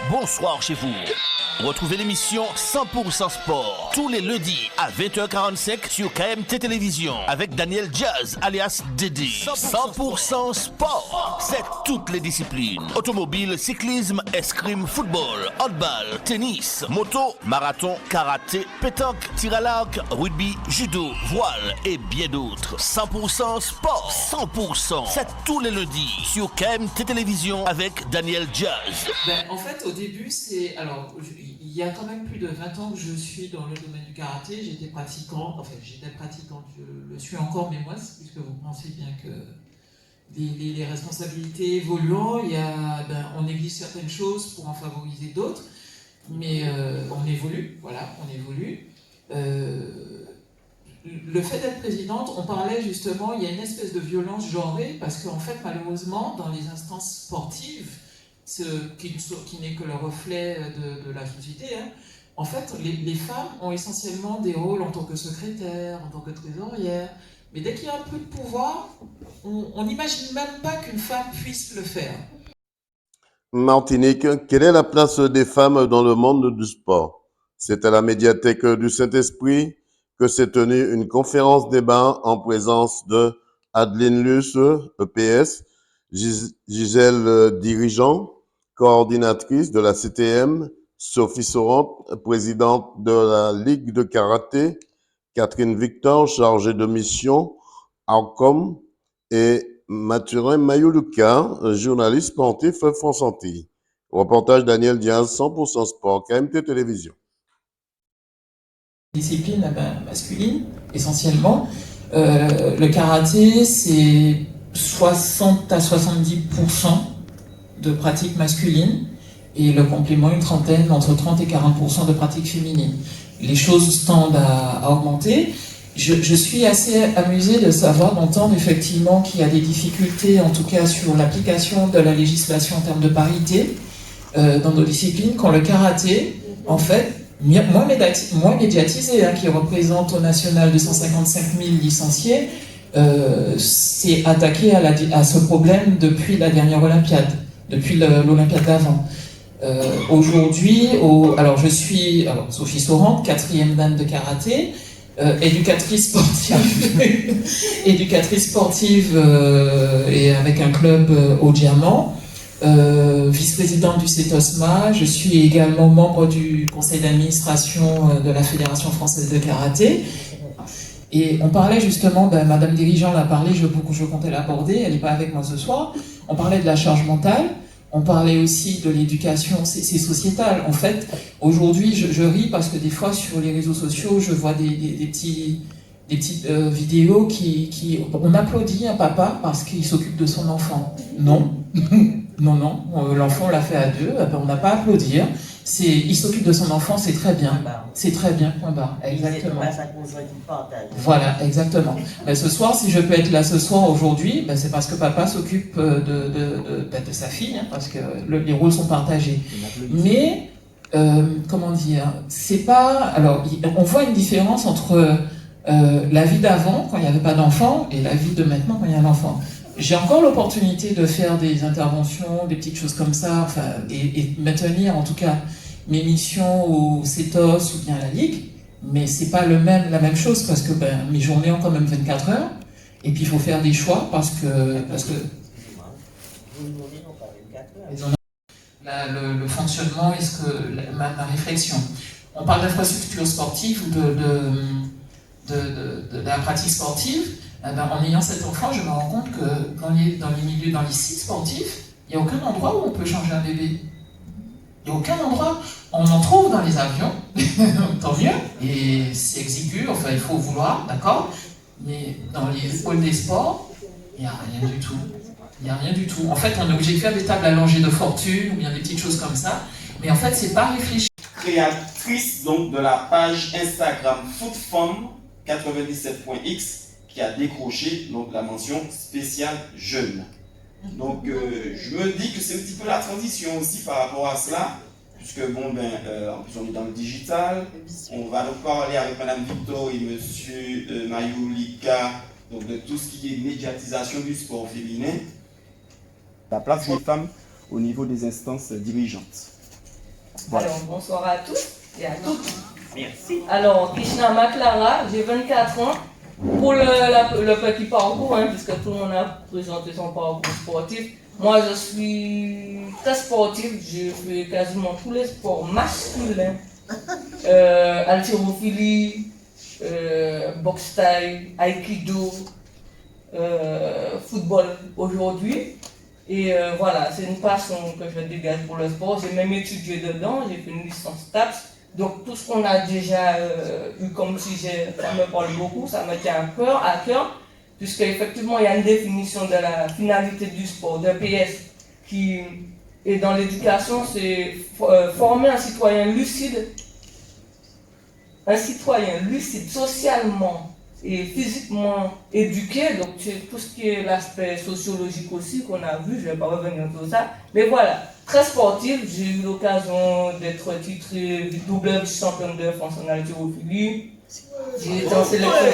bonsoir chez vous. Retrouvez l'émission 100% Sport tous les lundis à 20h45 sur KMT Télévision avec Daniel Jazz alias Dédé. 100% Sport, c'est toutes les disciplines. Automobile, cyclisme, escrime, football, handball, tennis, moto, marathon, karaté, pétanque, tir à l'arc, rugby, judo, voile et bien d'autres. 100% Sport, 100%, c'est tous les lundis sur KMT Télévision avec Daniel Jazz. En fait, au début, il y a quand même plus de 20 ans que je suis dans le domaine du karaté. J'étais pratiquante, je le suis encore, mais moi, puisque vous pensez bien que les responsabilités évoluant, on néglige certaines choses pour en favoriser d'autres, mais on évolue, voilà, on évolue. Le fait d'être présidente, on parlait justement, il y a une espèce de violence genrée, parce qu'en fait, malheureusement, dans les instances sportives, qui n'est que le reflet de la société, en fait, les femmes ont essentiellement des rôles en tant que secrétaire, en tant que trésorière, mais dès qu'il y a un peu de pouvoir, on n'imagine même pas qu'une femme puisse le faire. Martinique, quelle est la place des femmes dans le monde du sport? C'est à la médiathèque du Saint-Esprit que s'est tenue une conférence débat en présence de Adeline Luce, EPS, Gisèle Dirigeant, coordinatrice de la CTM, Sophie Sorante, présidente de la Ligue de karaté, Catherine Victor, chargée de mission, ARCOM, et Mathurin Mayoluka, journaliste sportif France Antilles. Reportage Daniel Diaz, 100% Sport, KMT Télévision. Discipline masculine, essentiellement. Le karaté, c'est 60 à 70% de pratique masculine et le complément, une trentaine, entre 30 et 40% de pratique féminine. Les choses tendent à augmenter. Je suis assez amusée de savoir, d'entendre effectivement qu'il y a des difficultés, en tout cas sur l'application de la législation en termes de parité dans nos disciplines, quand le karaté, en fait, moins médiatisé, qui représente au national 255 000 licenciés, s'est attaqué à ce problème depuis la dernière Olympiade, depuis l'Olympiade d'avant. Aujourd'hui, je suis Sophie Sorante, 4e dame de karaté, éducatrice sportive et avec un club au Diamant, vice-présidente du CETOSMA. Je suis également membre du conseil d'administration de la Fédération française de karaté. Et on parlait justement, Madame Dirigeant l'a parlé, je comptais l'aborder, elle n'est pas avec moi ce soir. On parlait de la charge mentale. On parlait aussi de l'éducation, c'est sociétal. En fait, aujourd'hui, je ris parce que des fois, sur les réseaux sociaux, je vois des petites vidéos on applaudit un papa parce qu'il s'occupe de son enfant. Non, non, l'enfant on l'a fait à deux, on n'a pas à applaudir. Il s'occupe de son enfant, c'est très bien. C'est très bien, point barre. Exactement. Voilà, exactement. Mais ce soir, si je peux être là ce soir, aujourd'hui, c'est parce que papa s'occupe de sa fille, parce que les rôles sont partagés. Mais, comment dire, c'est pas... Alors, on voit une différence entre la vie d'avant, quand il n'y avait pas d'enfant, et la vie de maintenant, quand il y a un enfant. J'ai encore l'opportunité de faire des interventions, des petites choses comme ça, et maintenir en tout cas mes missions au CETOS ou bien à la Ligue, mais c'est pas la même chose parce que mes journées ont quand même 24 heures, et puis il faut faire des choix parce que le fonctionnement et ma réflexion. On parle d'infrastructure sportive ou de la pratique sportive. En ayant cet enfant, je me rends compte que dans les sites sportifs, il n'y a aucun endroit où on peut changer un bébé. Il n'y a aucun endroit. On en trouve dans les avions, tant mieux, et c'est exigu, il faut vouloir, d'accord, mais dans les pôles des sports, il n'y a rien du tout. Il n'y a rien du tout. En fait, on est obligé de faire des tables allongées de fortune, ou bien des petites choses comme ça, mais en fait, c'est pas réfléchi. Créatrice donc de la page Instagram footfom97.x, qui a décroché donc la mention spéciale jeune. Donc je me dis que c'est un petit peu la transition aussi par rapport à cela, puisque en plus on est dans le digital. On va donc parler avec Madame Victor et Monsieur Mayolika donc de tout ce qui est médiatisation du sport féminin. La place des femmes au niveau des instances dirigeantes. Voilà. Alors, bonsoir à tous et à toutes. Merci. Alors, Krishna Maklara, j'ai 24 ans. Pour le petit parcours, puisque tout le monde a présenté son parcours sportif, moi je suis très sportif, je fais quasiment tous les sports masculins. Haltérophilie, boxe thaï, aikido, football aujourd'hui. Et voilà, c'est une passion que je dégage pour le sport. J'ai même étudié dedans, j'ai fait une licence TAPS. Donc tout ce qu'on a déjà eu comme sujet, ça me parle beaucoup, ça me tient à cœur, puisque effectivement il y a une définition de la finalité du sport, de PS, qui est dans l'éducation, c'est former un citoyen lucide socialement et physiquement éduqué, donc c'est tout ce qui est l'aspect sociologique aussi qu'on a vu, je ne vais pas revenir sur ça, mais voilà. Très sportive, j'ai eu l'occasion d'être titrée double championne de France en haltérophilie. J'ai été en sélection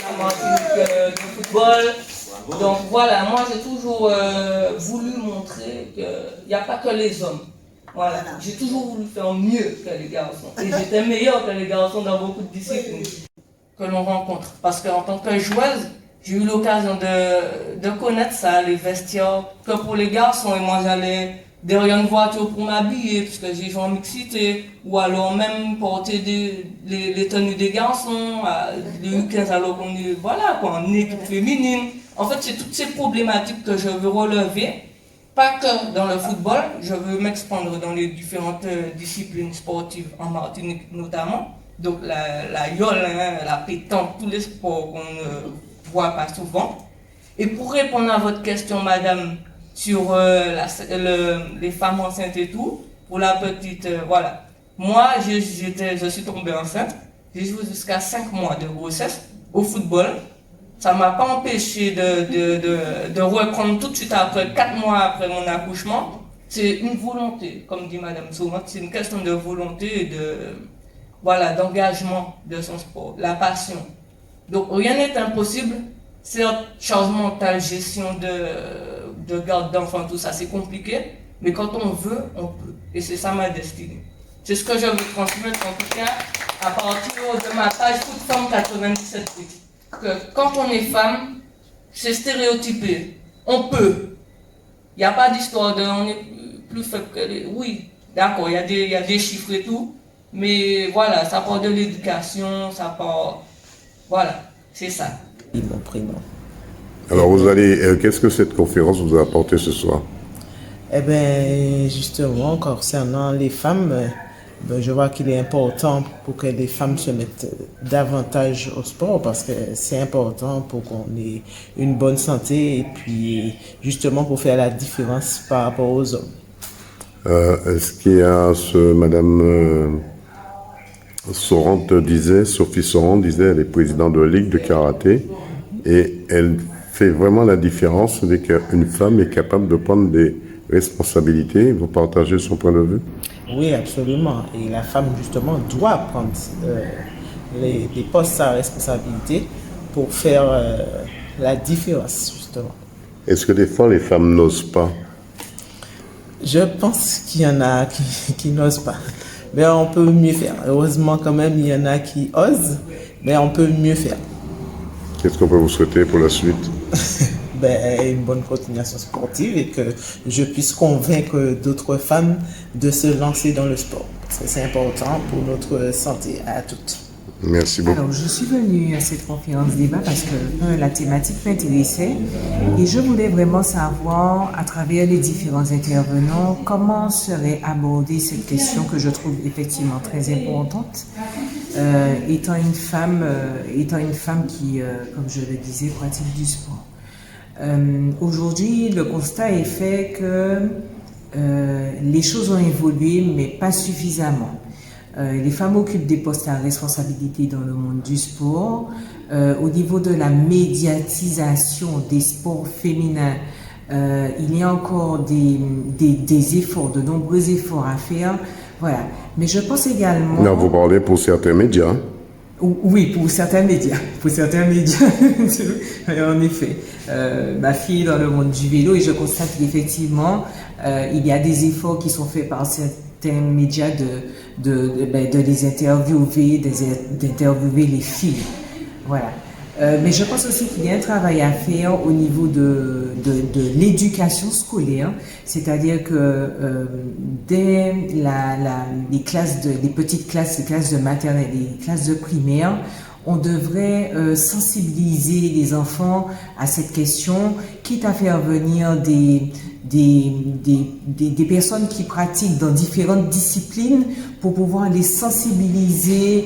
de football. Donc voilà, moi j'ai toujours voulu montrer qu'il n'y a pas que les hommes. Voilà, j'ai toujours voulu faire mieux que les garçons. Et j'étais meilleure que les garçons dans beaucoup de disciplines que l'on rencontre. Parce qu'en tant que joueuse, j'ai eu l'occasion de connaître ça, les vestiaires, que pour les garçons, et moi j'allais derrière une voiture pour m'habiller, puisque j'ai joué en mixité, ou alors même porter les tenues des garçons, les week-ends alors qu'on est, voilà, quoi, en équipe féminine. En fait, c'est toutes ces problématiques que je veux relever, pas que dans le football, je veux m'expandre dans les différentes disciplines sportives en Martinique notamment, donc la yole, la pétanque, tous les sports qu'on ne voit pas souvent. Et pour répondre à votre question, madame, sur les femmes enceintes et tout, pour la petite, voilà. Moi, je suis tombée enceinte, j'ai joué jusqu'à 5 mois de grossesse au football. Ça ne m'a pas empêché de reprendre tout de suite après, 4 mois après mon accouchement. C'est une volonté, comme dit madame Souma, c'est une question de volonté et d'engagement de son sport, la passion. Donc rien n'est impossible. Certes, charge mentale, gestion de garde d'enfants, tout ça, c'est compliqué. Mais quand on veut, on peut. Et c'est ça ma destinée. C'est ce que je veux transmettre, en tout cas, à partir de ma page Toute Femme 97. Que quand on est femme, c'est stéréotypé. On peut. Il n'y a pas d'histoire de on est plus faible que les... Oui, d'accord, il y a des chiffres et tout. Mais voilà, ça part de l'éducation, ça part... Voilà, c'est ça. Mon prénom. Alors, qu'est-ce que cette conférence vous a apporté ce soir? Eh bien, justement, concernant les femmes, je vois qu'il est important pour que les femmes se mettent davantage au sport parce que c'est important pour qu'on ait une bonne santé et puis justement pour faire la différence par rapport aux hommes. Est-ce qu'il y a Madame Sophie Sorante disait, elle est présidente de la Ligue de karaté et elle fait vraiment la différence dès qu'une femme est capable de prendre des responsabilités. Vous partagez son point de vue? Oui, absolument. Et la femme, justement, doit prendre les postes à responsabilité pour faire la différence, justement. Est-ce que des fois, les femmes n'osent pas? Je pense qu'il y en a qui n'osent pas. Mais on peut mieux faire. Heureusement, quand même, il y en a qui osent, mais on peut mieux faire. Qu'est-ce qu'on peut vous souhaiter pour la suite? Une bonne continuation sportive et que je puisse convaincre d'autres femmes de se lancer dans le sport. Parce que c'est important pour notre santé à toutes. Merci beaucoup. Alors, je suis venue à cette conférence débat parce que la thématique m'intéressait et je voulais vraiment savoir, à travers les différents intervenants, comment serait abordée cette question que je trouve effectivement très importante, étant une femme qui, comme je le disais, pratique du sport. Aujourd'hui, le constat est fait que les choses ont évolué, mais pas suffisamment. Les femmes occupent des postes à responsabilité dans le monde du sport. Au niveau de la médiatisation des sports féminins, il y a encore des efforts, de nombreux efforts à faire. Voilà. Mais je pense également... Non, vous parlez pour certains médias. Oui, pour certains médias. En effet. Ma fille est dans le monde du vélo et je constate qu'effectivement, il y a des efforts qui sont faits par certaines certains médias de les interviewer, d'interviewer les filles. Voilà. Mais je pense aussi qu'il y a un travail à faire au niveau de l'éducation scolaire, c'est-à-dire que dès les petites classes, les classes de maternelle, les classes de primaire, on devrait sensibiliser les enfants à cette question, quitte à faire venir des personnes qui pratiquent dans différentes disciplines pour pouvoir les sensibiliser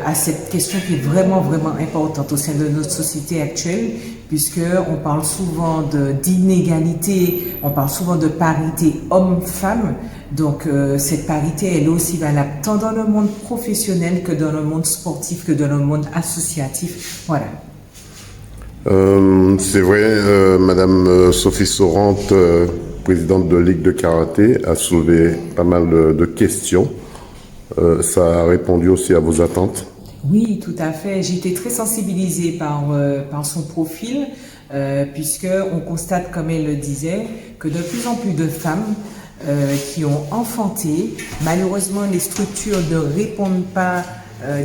à cette question qui est vraiment, vraiment importante au sein de notre société actuelle, puisqu'on parle souvent d'inégalité, on parle souvent de parité homme-femme. Donc cette parité, elle est aussi valable tant dans le monde professionnel que dans le monde sportif, que dans le monde associatif. Voilà. C'est vrai, Madame Sophie Sorante, présidente de Ligue de Karaté, a soulevé pas mal de questions. Ça a répondu aussi à vos attentes? Oui, tout à fait. J'ai été très sensibilisée par son profil, puisqu'on constate, comme elle le disait, que de plus en plus de femmes qui ont enfanté, malheureusement les structures ne répondent pas,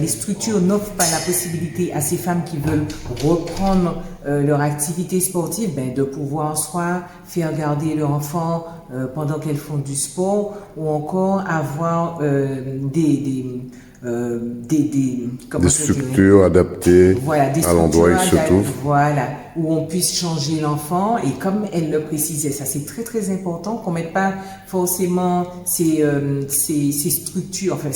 les structures n'offrent pas la possibilité à ces femmes qui veulent reprendre leur activité sportive, de pouvoir soit faire garder leur enfant pendant qu'elles font du sport, ou encore avoir des structures adaptées, voilà, à l'endroit où il se trouve. Voilà, où on puisse changer l'enfant. Et comme elle le précisait, ça c'est très très important, qu'on ne mette pas forcément ces structures, enfin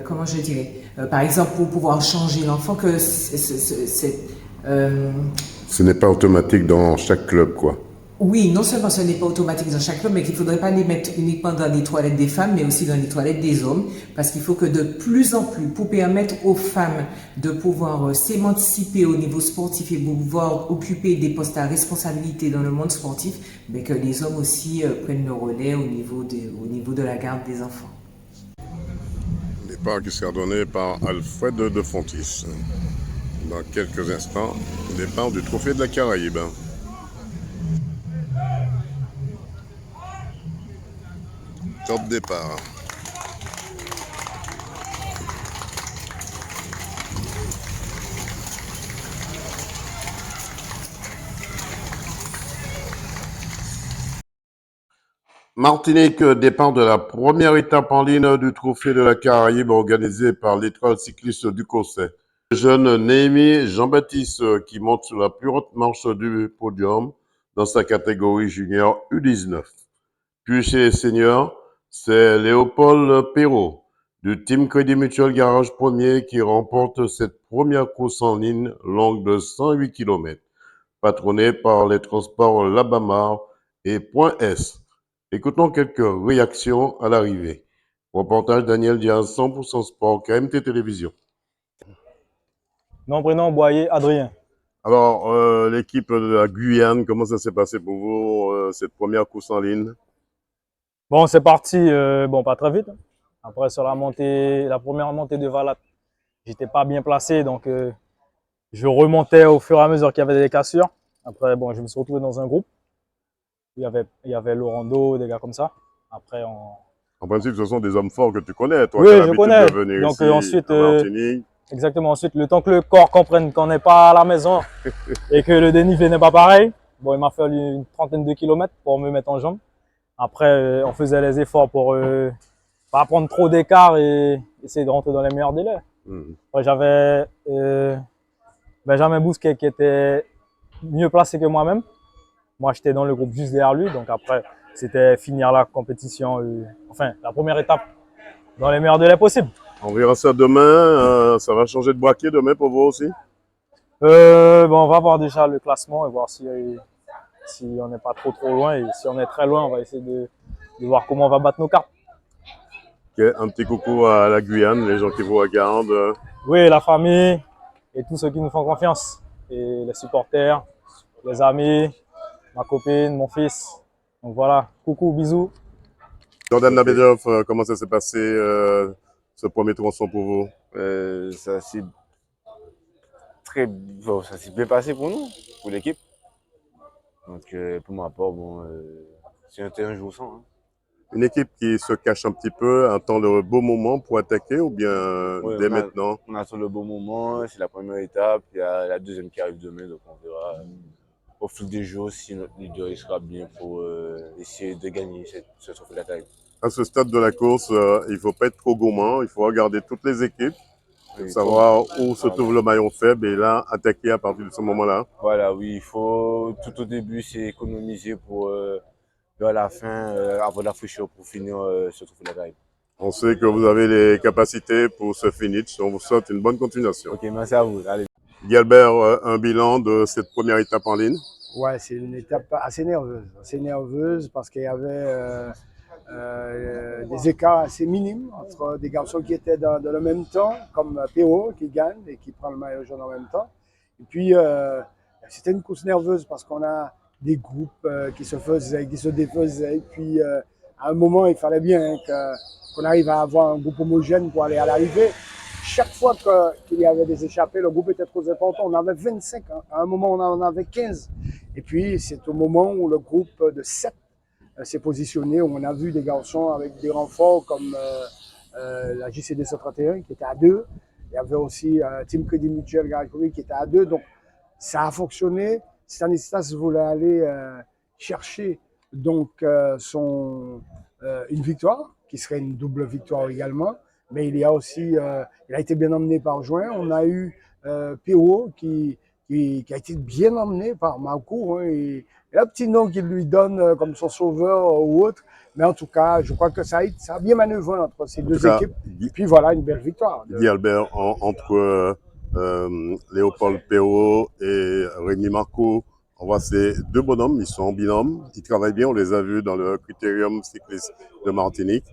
comment je dirais, par exemple pour pouvoir changer l'enfant, que ce n'est pas automatique dans chaque club, quoi. Oui, non seulement ce n'est pas automatique dans chaque club, mais qu'il ne faudrait pas les mettre uniquement dans les toilettes des femmes, mais aussi dans les toilettes des hommes, parce qu'il faut que de plus en plus, pour permettre aux femmes de pouvoir s'émanciper au niveau sportif et pouvoir occuper des postes à responsabilité dans le monde sportif, que les hommes aussi prennent le relais au niveau de la garde des enfants. Départ qui sera donné par Alfred de Fontis. Dans quelques instants, départ du Trophée de la Caraïbe. Top départ. Martinique, départ de la première étape en ligne du Trophée de la Caraïbe organisé par l'Étoile cycliste du Cossais. Le jeune Néhémie Jean-Baptiste qui monte sur la plus haute marche du podium dans sa catégorie junior U19. Puis chez les seniors, c'est Léopold Perrault du Team Crédit Mutuel Garage Premier qui remporte cette première course en ligne longue de 108 km, patronnée par les transports Labamar et Point S. Écoutons quelques réactions à l'arrivée. Reportage Daniel Diaz, 100% Sport, KMT Télévision. Nom, prénom, Boyer, Adrien. Alors, l'équipe de la Guyane, comment ça s'est passé pour vous, cette première course en ligne? Bon, c'est parti, pas très vite. Après, sur la première montée de Valat, j'étais pas bien placé, donc je remontais au fur et à mesure qu'il y avait des cassures. Après, je me suis retrouvé dans un groupe. Il y avait Laurando, des gars comme ça. Après, En principe, ce sont des hommes forts que tu connais, toi, oui, qui as je l'habitude connais. de venir Donc, ici, ensuite, en Martinique. Exactement. Ensuite, le temps que le corps comprenne qu'on n'est pas à la maison et que le dénivelé n'est pas pareil, il m'a fallu une trentaine de kilomètres pour me mettre en jambes. Après, on faisait les efforts pour pas prendre trop d'écart et essayer de rentrer dans les meilleurs délais. Après, j'avais Benjamin Bousquet qui était mieux placé que moi-même. Moi, j'étais dans le groupe juste derrière lui. Donc après, c'était finir la compétition, la première étape dans les meilleurs délais possibles. On verra ça demain. Ça va changer de braquet demain pour vous aussi? On va voir déjà le classement et voir si on n'est pas trop loin. Et si on est très loin, on va essayer de voir comment on va battre nos cartes. Okay. Un petit coucou à la Guyane, les gens qui vous regardent. Oui, la famille et tous ceux qui nous font confiance. Et les supporters, les amis, ma copine, mon fils. Donc voilà, coucou, bisous. Jordan Nabedov, comment ça s'est passé ce premier tronçon pour vous? Ça s'est bien passé pour nous, pour l'équipe. Donc pour ma part, c'était un jour sans. Hein. Une équipe qui se cache un petit peu, attend le beau moment pour attaquer ou bien Ouais, dès maintenant? on attend le bon moment, c'est la première étape, il y a la deuxième qui arrive demain, donc on verra au fil des jours si notre leader il sera bien pour essayer de gagner ce trophée de la taille. À ce stade de la course, il ne faut pas être trop gourmand, il faut regarder toutes les équipes pour Oui, savoir où se voilà. trouve le maillon faible et là, attaquer à partir de ce moment-là. Voilà, oui, il faut tout au début, c'est économiser pour vers la fin, avoir de la fraîcheur pour finir ce trophée de la taille. On sait que vous avez les capacités pour ce finish, on vous souhaite une bonne continuation. Ok, merci à vous. Allez. Guilbert, un bilan de cette première étape en ligne? Ouais, c'est une étape assez nerveuse parce qu'il y avait des écarts assez minimes entre des garçons qui étaient dans le même temps, comme Péo qui gagne et qui prend le maillot jaune en même temps. Et puis, c'était une course nerveuse parce qu'on a des groupes qui se faisaient, qui se défaisaient. Et puis, à un moment, il fallait bien qu'on arrive à avoir un groupe homogène pour aller à l'arrivée. Chaque fois qu'il y avait des échappées, le groupe était trop important. On avait 25, hein. À un moment, on en avait 15. Et puis, c'est au moment où le groupe de 7 s'est positionné, où on a vu des garçons avec des renforts comme la JCD 131 qui était à 2. Il y avait aussi Team Crédit Mutuel Garicomi qui était à 2. Donc, ça a fonctionné. Stanislas voulait aller chercher donc une victoire, qui serait une double victoire également. Mais il y a aussi, il a été bien emmené par Juin. On a eu Péo qui a été bien emmené par Marco. Hein, et un petit nom qu'il lui donne comme son sauveur ou autre. Mais en tout cas, je crois que ça a bien manœuvré entre ces deux équipes. Et puis voilà, une belle victoire. Guy Albert, entre Léopold Péo et Rémi Marco, on voit ces deux bonhommes, ils sont en binôme, ils travaillent bien, on les a vus dans le Critérium cycliste de Martinique.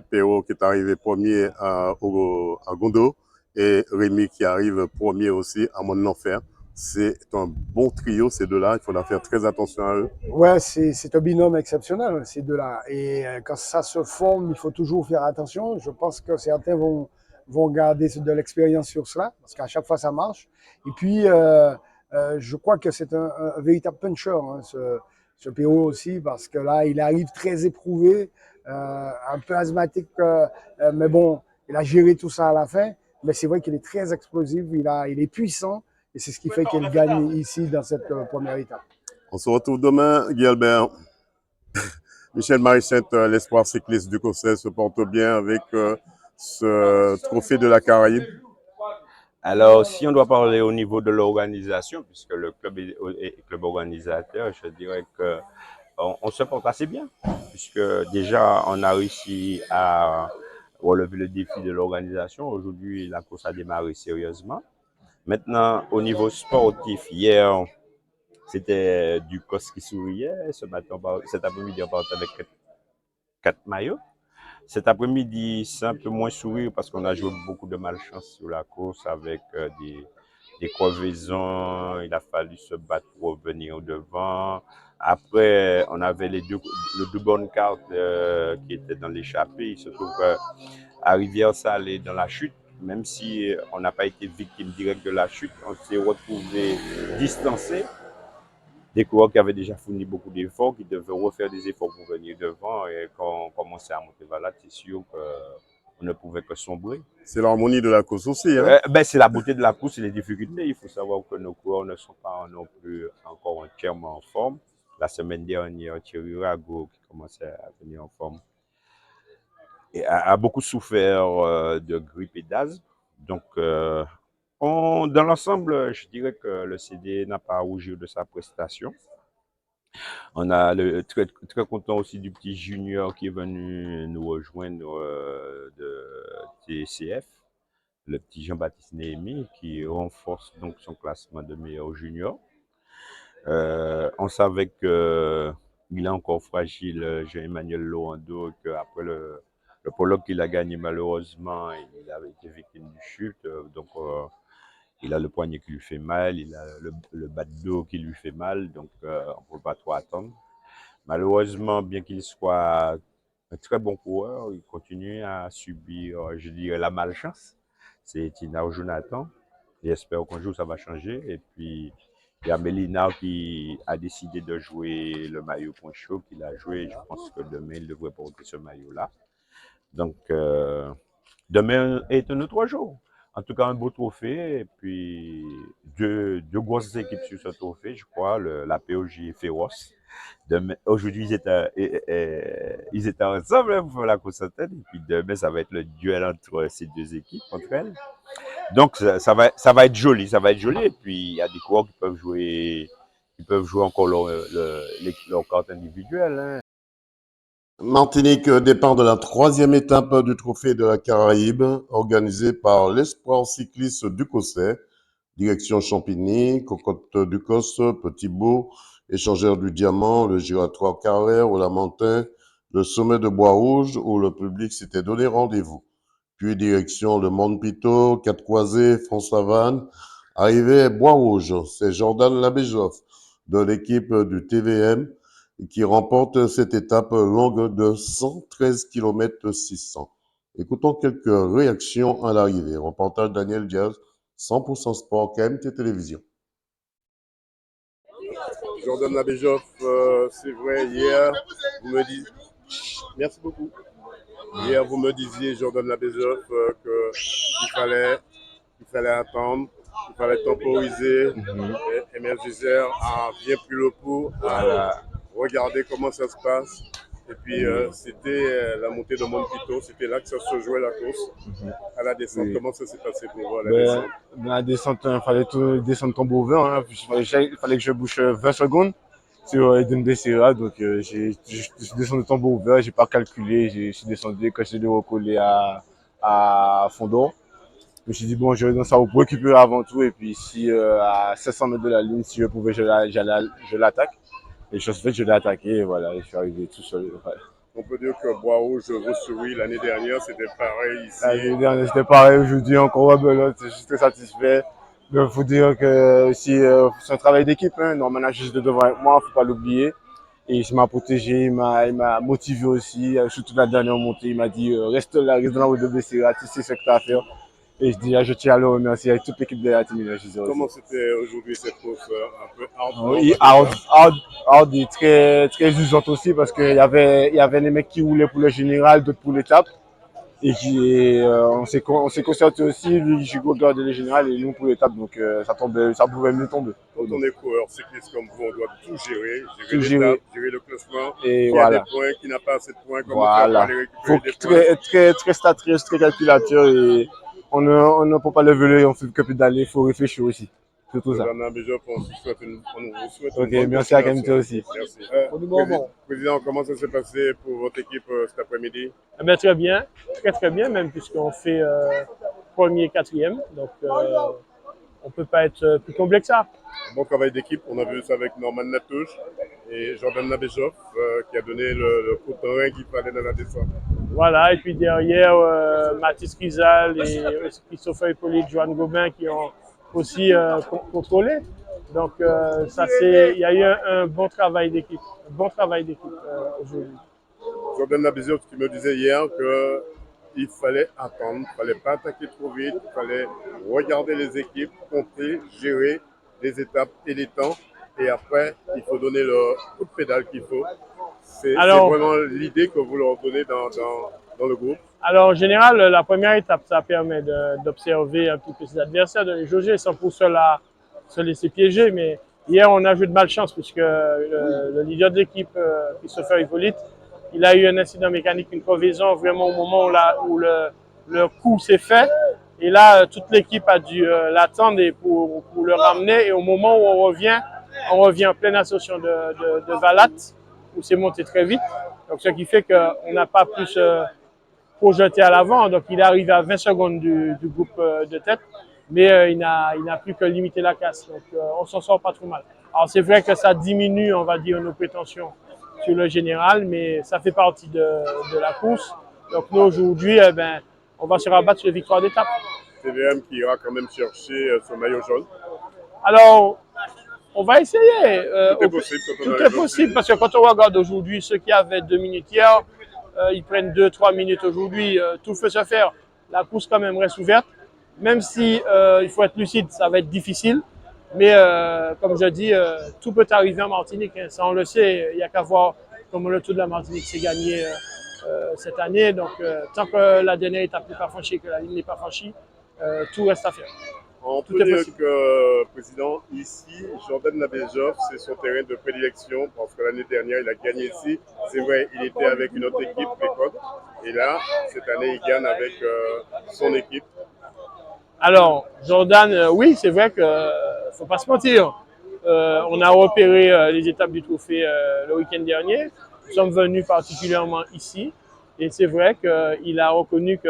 Péo qui est arrivé premier à Gondo et Rémi qui arrive premier aussi à Mont-Enfer. C'est un bon trio, ces deux-là. Il faudra faire très attention à eux. Ouais, c'est un binôme exceptionnel, ces deux-là. Et quand ça se forme, il faut toujours faire attention. Je pense que certains vont garder de l'expérience sur cela, parce qu'à chaque fois, ça marche. Et puis, je crois que c'est un véritable puncher, hein, ce PO aussi, parce que là, il arrive très éprouvé, un peu asthmatique, mais bon, il a géré tout ça à la fin. Mais c'est vrai qu'il est très explosif, il est puissant. Et c'est ce qui fait qu'il gagne ici dans cette première étape. On se retrouve demain, Guy Albert. Michel Marichette, l'espoir cycliste du Cossais, se porte bien avec ce trophée de la Caraïbe. Alors, si on doit parler au niveau de l'organisation, puisque le club est club organisateur, je dirais que on se porte assez bien, puisque déjà on a réussi à relever le défi de l'organisation. Aujourd'hui, la course a démarré sérieusement. Maintenant, au niveau sportif, hier, c'était du COS qui souriait. Cet après-midi, on partait avec 4 maillots. Cet après-midi, c'est un peu moins sourire parce qu'on a joué beaucoup de malchance sur la course avec des crevaisons. Il a fallu se battre pour revenir au devant. Après, on avait les deux bonnes cartes qui étaient dans l'échappée. Il se trouve qu'à Rivière-Salée, dans la chute, même si on n'a pas été victime directe de la chute, on s'est retrouvé distancé. Des coureurs qui avaient déjà fourni beaucoup d'efforts, qui devaient refaire des efforts pour venir devant. Et quand on commençait à monter vers là, c'est sûr qu'on ne pouvait que sombrer. C'est l'harmonie de la course aussi. Hein? C'est la beauté de la course et les difficultés. Il faut savoir que nos coureurs ne sont pas non plus encore entièrement en forme. La semaine dernière, Thierry Rago, qui commençait à venir en forme, et a beaucoup souffert de grippe et d'asthme. Donc, dans l'ensemble, je dirais que le CD n'a pas à rougir de sa prestation. On a très, très content aussi du petit junior qui est venu nous rejoindre de TCF, le petit Jean-Baptiste Néhémie, qui renforce donc son classement de meilleur junior. On savait qu'il est encore fragile, Jean-Emmanuel Lorando, qu'après le prologue qu'il a gagné, malheureusement, il avait été victime d'une chute. Donc, il a le poignet qui lui fait mal, il a le bas de dos qui lui fait mal, donc on ne peut pas trop attendre. Malheureusement, bien qu'il soit un très bon coureur, il continue à subir, je dirais, la malchance. C'est Tina Jonathan. J'espère qu'un jour ça va changer. Et puis, Il y a Mélina qui a décidé de jouer le maillot point chaud qu'il a joué. Je pense que demain, il devrait porter ce maillot-là. Donc, demain est un autre 3 jours. En tout cas, un beau trophée. Et puis, deux grosses équipes sur ce trophée, je crois. La POJ est féroce. Aujourd'hui, ils étaient ensemble hein, pour faire la course en tête. Et puis demain, ça va être le duel entre ces deux équipes, entre elles. Donc, ça va être joli. Ça va être joli. Et puis, il y a des coureurs qui peuvent jouer encore leur carte individuelle. Hein. Martinique départ de la 3e étape du Trophée de la Caraïbe, organisée par l'Espoir cycliste du Cosset, direction Champigny, Cocotte du Cos, Petit-Bourg, Échangeur du Diamant, le Giratoire Carrère, au Lamentin, le sommet de Bois-Rouge, où le public s'était donné rendez-vous. Puis direction le Mont-Pitot, Quatre-Croisés, Font-Savane, arrivé Bois-Rouge. C'est Jordan Labéjoff de l'équipe du TVM qui remporte cette étape longue de 113 km 600. Écoutons quelques réactions à l'arrivée. Reportage Daniel Diaz, 100% Sport, KMT Télévision. Jordan Labéjoff, c'est vrai, hier, vous me dites... Merci beaucoup. Hier, vous me disiez, Jordan Labéjoff, qu'il fallait attendre, qu'il fallait temporiser. Emile Gisère a bien pris le pouls, regarder comment ça se passe. Et puis, c'était la montée de Mont-Pitot, c'était là que ça se jouait la course. À la descente, comment ça s'est passé pour vous, la descente? La descente, il fallait tout descendre tambour ouvert. Hein. Il fallait que je bouge 20 secondes sur Eden Becerra. Donc, je suis descendu tambour ouvert, j'ai pas calculé. Je suis descendu quand j'étais recollé à Fondor. Je me suis dit, bon, je vais dans ça pour récupérer avant tout. Et puis, si à 700 mètres de la ligne, si je pouvais, je l'attaque. Et chose faite, je l'ai attaqué. Et voilà, je suis arrivé tout seul. Ouais. On peut dire que Bois-Rouge vous sourit. L'année dernière, c'était pareil ici. L'année dernière, c'était pareil. Aujourd'hui, encore belote. Je suis très satisfait. Il faut dire que aussi, c'est un travail d'équipe. Hein. Norman a juste de devant avec moi, il ne faut pas l'oublier. Et il m'a protégé, il m'a motivé aussi. Surtout la dernière montée, il m'a dit reste là, reste dans la route de Becerra, tu sais ce que tu as à faire. Et je tiens à le remercier avec toute l'équipe de la team. Comment c'était aujourd'hui cette course un peu hard et très, très usante aussi parce qu'il y avait des mecs qui roulaient pour le général, d'autres pour l'étape. Et on s'est concerté aussi, lui j'ai regardé le général et nous pour l'étape, donc ça pouvait mieux tomber. Quand on est coureur cycliste comme vous, on doit tout gérer l'étape, gérer le classement, et qui voilà. a des points, qui n'a pas assez de points, comment voilà. aller récupérer des points. Être très statrice, très calculateur et on ne peut pas lever l'œil, on fait que pédaler, il faut réfléchir aussi. C'est tout ça. On vous souhaite une ok, merci à KMT aussi. Merci. Président, comment ça s'est passé pour votre équipe cet après-midi? Très bien, très bien même puisqu'on fait premier, quatrième, donc on ne peut pas être plus complet que ça. Bon travail d'équipe, on a vu ça avec Norman Natouche et Jordan Labéjoff qui a donné le coup de rein qu'il fallait dans la descente. Voilà, et puis derrière, Mathis Rizal et Christopher Hippolyte, Joanne Gobin qui ont aussi contrôlé. Donc, il y a eu un bon travail d'équipe, aujourd'hui. Jordan Labéjoff qui me disait hier qu'il fallait attendre, il ne fallait pas attaquer trop vite, il fallait regarder les équipes, compter, gérer les étapes et les temps. Et après, il faut donner le coup de pédale qu'il faut. C'est vraiment l'idée que vous leur donnez dans le groupe. Alors, en général, la première étape, ça permet d'observer un petit peu ses adversaires, de les jauger sans pour cela se laisser piéger. Mais hier, on a joué de malchance puisque le leader de l'équipe, Christopher Hippolyte, il a eu un incident mécanique, une crevaison vraiment au moment où le coup s'est fait. Et là, toute l'équipe a dû l'attendre pour le ramener. Et au moment où on revient en pleine ascension de Valat, où c'est monté très vite. Donc, ce qui fait qu'on n'a pas pu se projeter à l'avant. Donc, il est arrivé à 20 secondes du groupe de tête. Mais il n'a plus que limiter la casse. Donc, on s'en sort pas trop mal. Alors, c'est vrai que ça diminue, on va dire, nos prétentions sur le général, mais ça fait partie de la course. Donc, nous, aujourd'hui, on va se rabattre sur les victoires d'étape. TVM qui ira quand même chercher son maillot jaune. Alors, on va essayer. Tout est possible parce que quand on regarde aujourd'hui, ceux qui avaient 2 minutes hier, ils prennent 2-3 minutes aujourd'hui. Tout peut se faire. La course quand même reste ouverte. Même si il faut être lucide, ça va être difficile. Mais comme je dis, tout peut arriver en Martinique. Hein. Ça, on le sait. Il n'y a qu'à voir comment le Tour de la Martinique s'est gagné cette année. Donc, tant que la dernière étape n'est pas franchie, que la ligne n'est pas franchie, tout reste à faire. On Tout peut est dire possible. que, Président, ici, Jordan Labéjoff, c'est son terrain de prédilection parce que l'année dernière, il a gagné ici. C'est vrai, il était avec une autre équipe, les Côtes. Et là, cette année, il gagne avec son équipe. Alors, Jordan, oui, c'est vrai qu'il ne faut pas se mentir. On a repéré les étapes du trophée le week-end dernier. Nous sommes venus particulièrement ici. Et c'est vrai qu'il a reconnu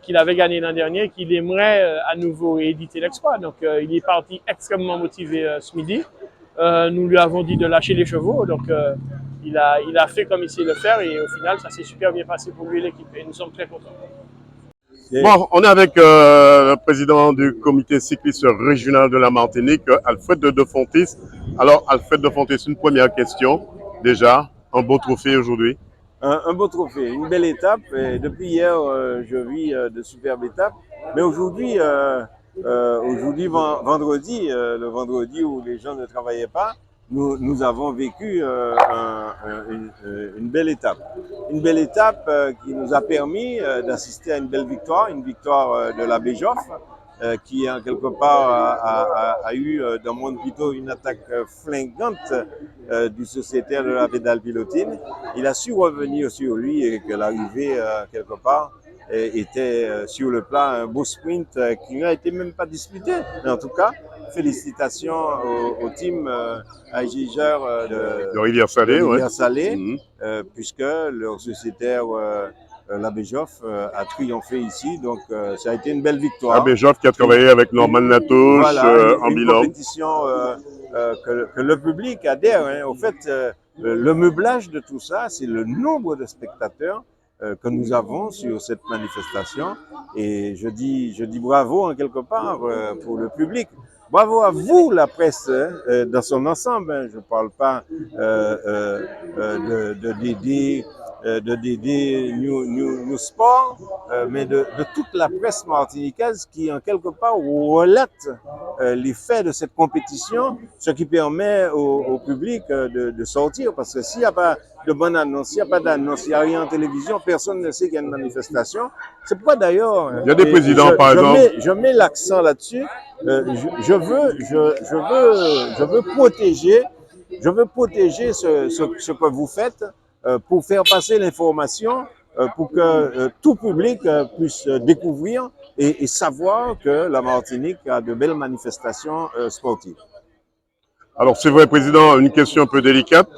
qu'il avait gagné l'an dernier et qu'il aimerait à nouveau rééditer l'exploit. Donc, il est parti extrêmement motivé ce midi. Nous lui avons dit de lâcher les chevaux. Donc, il a fait comme il sait le faire. Et au final, ça s'est super bien passé pour lui et l'équipe. Et nous sommes très contents. Bon, on est avec le président du comité cycliste régional de la Martinique, Alfred de Fontis. Alors, Alfred de Fontis, une première question. Déjà, un beau trophée aujourd'hui. Un beau trophée, une belle étape. Et depuis hier, je vis de superbes étapes. Mais aujourd'hui, vendredi, le vendredi où les gens ne travaillaient pas, nous avons vécu une belle étape. Une belle étape qui nous a permis d'assister à une belle victoire, une victoire de la Béjoff, qui en quelque part a eu dans mon plutôt une attaque flingante du sociétaire de la pédale pilotine. Il a su revenir sur lui et que l'arrivée quelque part était sur le plat un beau sprint qui n'a été même pas disputé. Mais en tout cas, félicitations au team Aigigeur de Rivière-Salée, puisque leur sociétaire la Béjoff a triomphé ici, donc ça a été une belle victoire. La Béjoff qui a travaillé avec Norman Latouche en une binôme. Compétition que le public adhère. Hein. Au fait, le meublage de tout ça, c'est le nombre de spectateurs que nous avons sur cette manifestation. Et je dis bravo en quelque part pour le public. Bravo à vous, la presse, dans son ensemble. Hein. Je ne parle pas de Dédé New Sport, mais de toute la presse martiniquaise qui, en quelque part, relate les faits de cette compétition, ce qui permet au public de sortir. Parce que s'il n'y a pas de bonne annonce, s'il n'y a pas d'annonce, il n'y a rien en télévision, personne ne sait qu'il y a une manifestation. C'est pourquoi d'ailleurs... Il y a des présidents, par exemple... Je mets l'accent là-dessus. Je veux protéger ce que vous faites pour faire passer l'information, pour que tout public puisse découvrir et savoir que la Martinique a de belles manifestations sportives. Alors c'est vrai, Président, une question un peu délicate.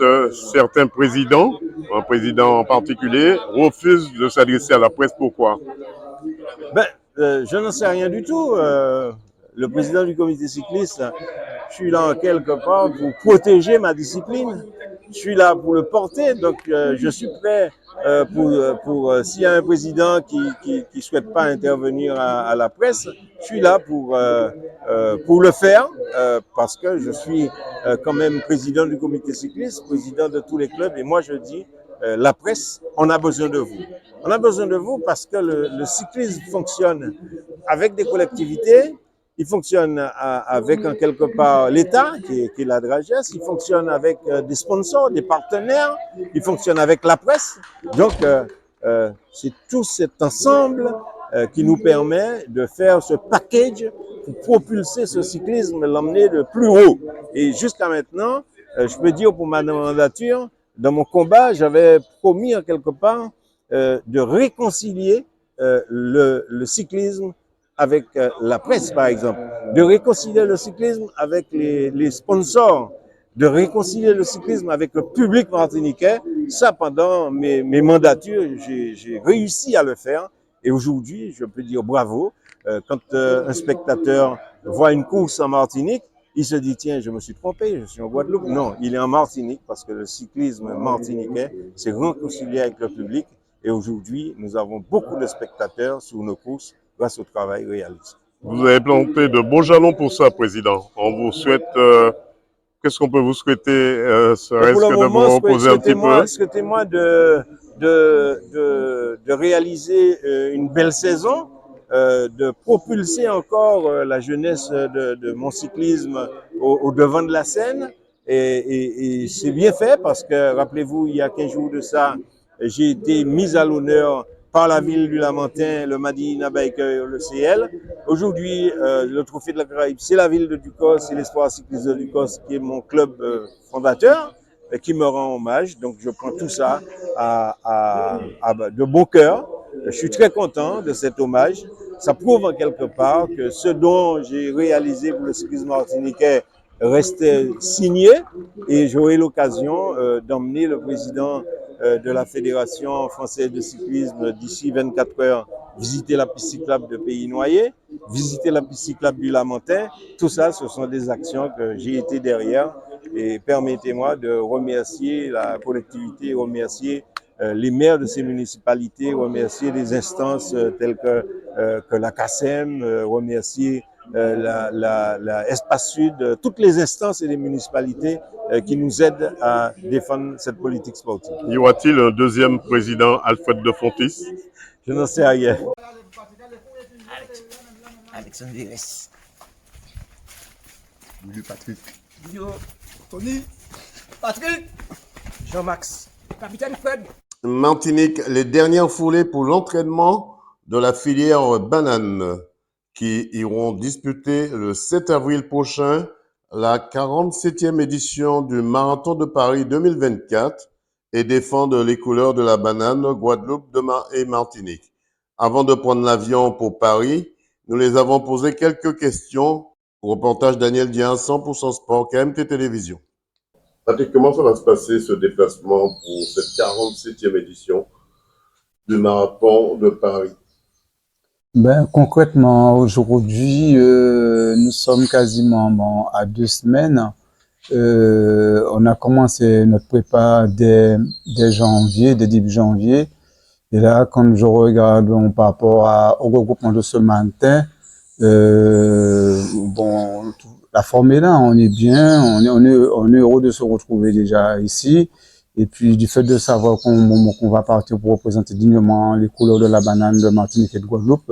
Certains présidents, un président en particulier, refusent de s'adresser à la presse. Pourquoi? Je n'en sais rien du tout. Le président du comité cycliste, je suis là en quelque part pour protéger ma discipline. Je suis là pour le porter, donc je suis prêt pour s'il y a un président qui souhaite pas intervenir à la presse, je suis là pour le faire parce que je suis quand même président du comité cycliste, président de tous les clubs, et moi je dis la presse, on a besoin de vous. On a besoin de vous parce que le cyclisme fonctionne avec des collectivités. Il fonctionne avec en quelque part l'État, qui est la DRAGES, il fonctionne avec des sponsors, des partenaires, il fonctionne avec la presse. Donc, c'est tout cet ensemble qui nous permet de faire ce package pour propulser ce cyclisme, l'emmener de plus haut. Et jusqu'à maintenant, je peux dire pour ma mandature, dans mon combat, j'avais promis en quelque part de réconcilier le cyclisme avec la presse, par exemple, de réconcilier le cyclisme avec les sponsors, de réconcilier le cyclisme avec le public martiniquais. Ça, pendant mes mandatures, j'ai réussi à le faire. Et aujourd'hui, je peux dire bravo. Quand un spectateur voit une course en Martinique, il se dit, tiens, je me suis trompé, je suis en Guadeloupe. Non, il est en Martinique parce que le cyclisme martiniquais s'est réconcilié avec le public. Et aujourd'hui, nous avons beaucoup de spectateurs sur nos courses grâce au travail réalisé. Vous avez planté de beaux jalons pour ça, Président. On vous souhaite... Qu'est-ce qu'on peut vous souhaiter? Serait-ce que de vous reposer un petit peu? Souhaitez-moi de réaliser une belle saison, de propulser encore la jeunesse de mon cyclisme au devant de la scène. Et c'est bien fait parce que, rappelez-vous, il y a 15 jours de ça, j'ai été mis à l'honneur par la ville du Lamentin, le Madina Biker, le CL. Aujourd'hui, le Trophée de la Caraïbe, c'est la ville de Ducos, c'est l'Espoir cycliste de Ducos qui est mon club fondateur et qui me rend hommage. Donc je prends tout ça de bon cœur. Je suis très content de cet hommage. Ça prouve en quelque part que ce dont j'ai réalisé pour le cyclisme martiniquais restait signé et j'aurai l'occasion d'emmener le président de la Fédération française de cyclisme d'ici 24 heures visiter la piste cyclable de Pays Noyer, visiter la piste cyclable du Lamentin. Tout ça, ce sont des actions que j'ai été derrière et permettez-moi de remercier la collectivité, remercier les maires de ces municipalités, remercier les instances telles que la CACEM, remercier la Espace Sud, toutes les instances et les municipalités qui nous aident à défendre cette politique sportive. Y aura-t-il un deuxième président, Alfred de Fontis? Je n'en sais rien. Alexandre Vires. Salut Patrick. Yo, Tony. Patrick. Jean-Max. Capitaine Fred. Martinique, les dernières foulées pour l'entraînement de la filière banane qui iront disputer le 7 avril prochain la 47e édition du Marathon de Paris 2024 et défendre les couleurs de la banane Guadeloupe et Martinique. Avant de prendre l'avion pour Paris, nous les avons posé quelques questions. Reportage Daniel Diaz, 100% Sport, KMT Télévision. Patrick, comment ça va se passer ce déplacement pour cette 47e édition du Marathon de Paris? Concrètement, aujourd'hui, nous sommes quasiment à 2 semaines. On a commencé notre prépa dès janvier, dès début janvier. Et là, quand je regarde par rapport au regroupement de ce matin, la forme est là, on est bien, on est heureux de se retrouver déjà ici. Et puis, du fait de savoir qu'on va partir pour représenter dignement les couleurs de la banane de Martinique et de Guadeloupe,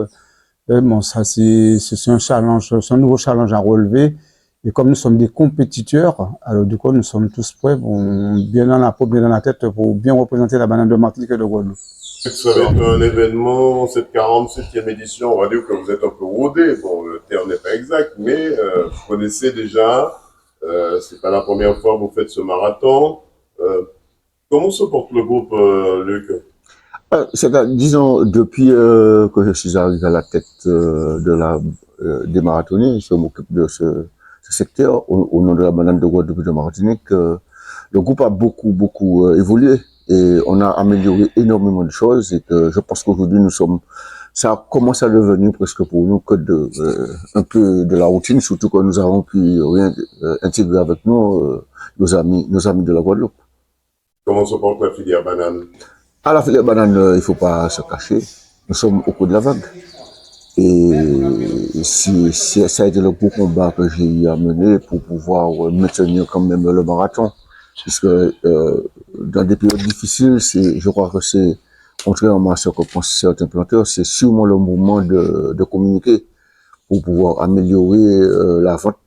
ça c'est un challenge, c'est un nouveau challenge à relever. Et comme nous sommes des compétiteurs, alors du coup, nous sommes tous prêts, bien dans la peau, bien dans la tête, pour bien représenter la banane de Martinique et de Guadeloupe. Ça va être un événement, cette 47e édition, on va dire que vous êtes un peu rodé. Bon, le terme n'est pas exact, mais vous connaissez déjà, c'est pas la première fois que vous faites ce marathon. Comment se porte le groupe, Luc? Disons, depuis que je suis arrivé à la tête des marathoniens, je m'occupe de ce secteur au nom de la banane de Guadeloupe et de Martinique. Le groupe a beaucoup évolué et on a amélioré énormément de choses et que je pense qu'aujourd'hui ça commence à devenir presque pour nous que un peu de la routine, surtout que nous avons pu intégrer avec nous nos amis de la Guadeloupe. Comment se porte la filière banane? À la filière banane, il faut pas se cacher. Nous sommes au cours de la vague. Et ça a été le gros combat que j'ai eu à mener pour pouvoir maintenir quand même le marathon. Puisque dans des périodes difficiles, je crois que c'est, contrairement à ce que pensent certains planteurs, c'est sûrement le moment de communiquer pour pouvoir améliorer la vente,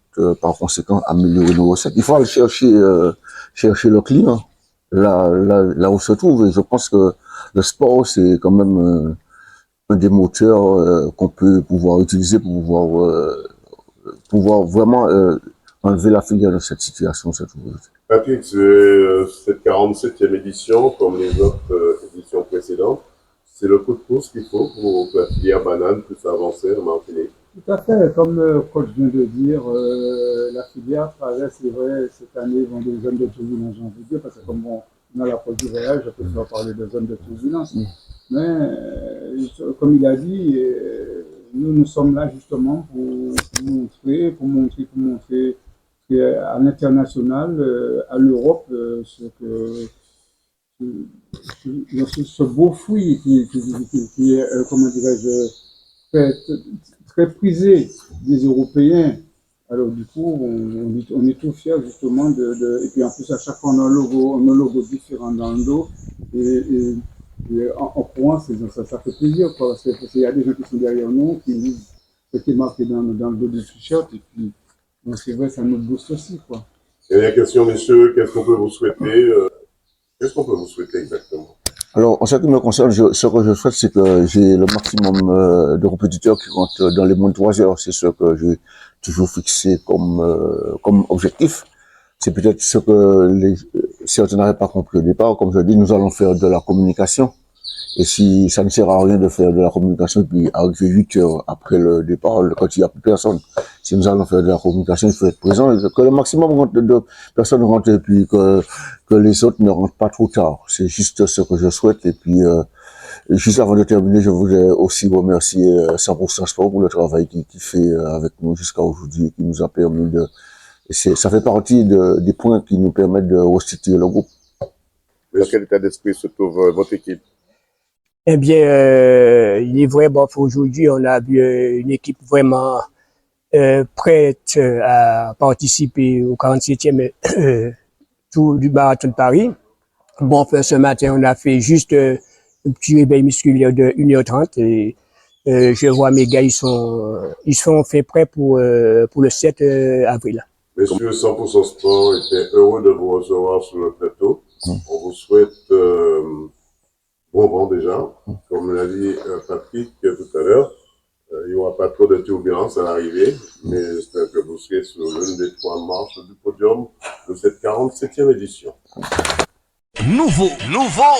par conséquent améliorer nos recettes. Il faut aller chercher le client là où se trouve. Et je pense que le sport, c'est quand même un des moteurs qu'on peut pouvoir utiliser pour pouvoir vraiment enlever la filière de cette situation. Patrick, cette 47e édition, comme les autres éditions précédentes, c'est le coup de pouce qu'il faut pour que la filière banane puisse avancer en Martinique. Tout à fait, comme le coach vient de dire, la filière traverse, c'est vrai, cette année, dans des zones de turbulence, j'ai envie de dire, parce que comme on a l'approche du voyage, je peux faire parler de zones de turbulence. Mais, comme il a dit, nous sommes là justement pour montrer à l'international, à l'Europe, ce beau fruit qui est, comment dirais-je, très prisé des Européens. Alors du coup, on est tout fiers justement et puis en plus à chaque fois on a un logo différent dans le dos et Et en Provence, ça fait plaisir, parce qu'il y a des gens qui sont derrière nous, qui lisent ce qui est marqué dans le dos du t-shirt, et puis c'est vrai, ça nous booste aussi, quoi. Dernière question, messieurs, qu'est-ce qu'on peut vous souhaiter Qu'est-ce qu'on peut vous souhaiter exactement? Alors, en ce qui me concerne, ce que je souhaite, c'est que j'ai le maximum de compétiteurs qui rentrent dans les moins de 3 heures. C'est ce que j'ai toujours fixé comme objectif. C'est peut-être ce que certains n'avaient pas compris au départ. Comme je dis, nous allons faire de la communication. Et si ça ne sert à rien de faire de la communication, puis arriver 8 heures après le départ, quand il n'y a plus personne, si nous allons faire de la communication, il faut être présent, et que le maximum de personnes rentrent, et puis que les autres ne rentrent pas trop tard. C'est juste ce que je souhaite. Et puis, juste avant de terminer, je voudrais aussi remercier 100% Sport pour le travail qu'il fait avec nous jusqu'à aujourd'hui, qui nous a permis ça fait partie des points qui nous permettent de restituer le groupe. Dans quel état d'esprit se trouve votre équipe? Eh bien, il est vrai, bon, aujourd'hui, on a vu une équipe vraiment prête à participer au 47e Tour du Marathon de Paris. Bon, enfin, ce matin, on a fait juste un petit réveil musculaire de 1h30 et je vois mes gars, ils sont fait prêts pour le 7 avril. Messieurs, 100% Sport était heureux de vous recevoir sur le plateau. On vous souhaite bon vent déjà. Comme l'a dit Patrick tout à l'heure, il n'y aura pas trop de turbulence à l'arrivée, mais j'espère que vous serez sur l'une des 3 marches du podium de cette 47e édition. Nouveau,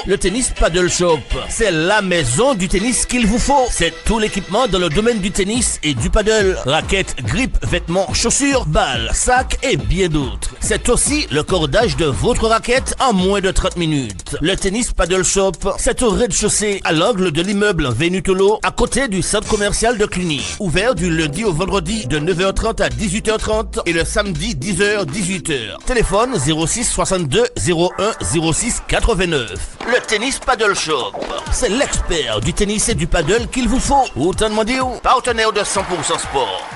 le tennis Paddle Shop. C'est la maison du tennis qu'il vous faut. C'est tout l'équipement dans le domaine du tennis et du paddle. Raquettes, grippes, vêtements, chaussures, balles, sacs et bien d'autres. C'est aussi le cordage de votre raquette en moins de 30 minutes. Le tennis Paddle Shop, c'est au rez-de-chaussée, à l'angle de l'immeuble Vénutolo, à côté du centre commercial de Cluny. Ouvert du lundi au vendredi de 9h30 à 18h30 et le samedi 10h-18h. Téléphone 06 62 01 06 89. Le tennis Paddle Shop, c'est l'expert du tennis et du paddle qu'il vous faut. Autant demander où? Partenaire de 100% Sport.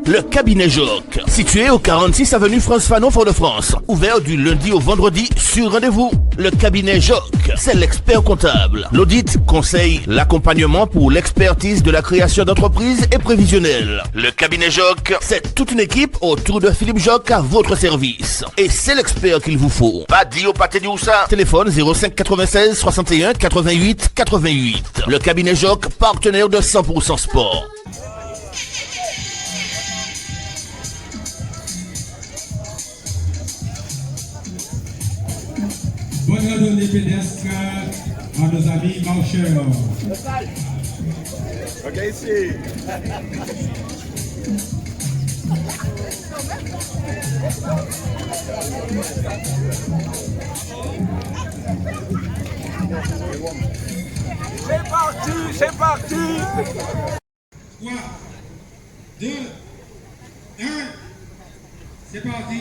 Le cabinet Joc, situé au 46 avenue France Fanon, Fort-de-France. Ouvert du lundi au vendredi sur rendez-vous. Le cabinet Joc, c'est l'expert comptable. L'audit, conseil, l'accompagnement pour l'expertise de la création d'entreprises et prévisionnelle. Le cabinet Joc, c'est toute une équipe autour de Philippe Joc à votre service. Et c'est l'expert qu'il vous faut. Pas dit au pâté du Oussa. Téléphone 05 96 61 88 88. Le cabinet Joc, partenaire de 100% Sport. Bonne randonnée pédestre à nos amis marcheurs. Ok, ici. C'est parti, c'est parti. 3, 2, 1, c'est parti.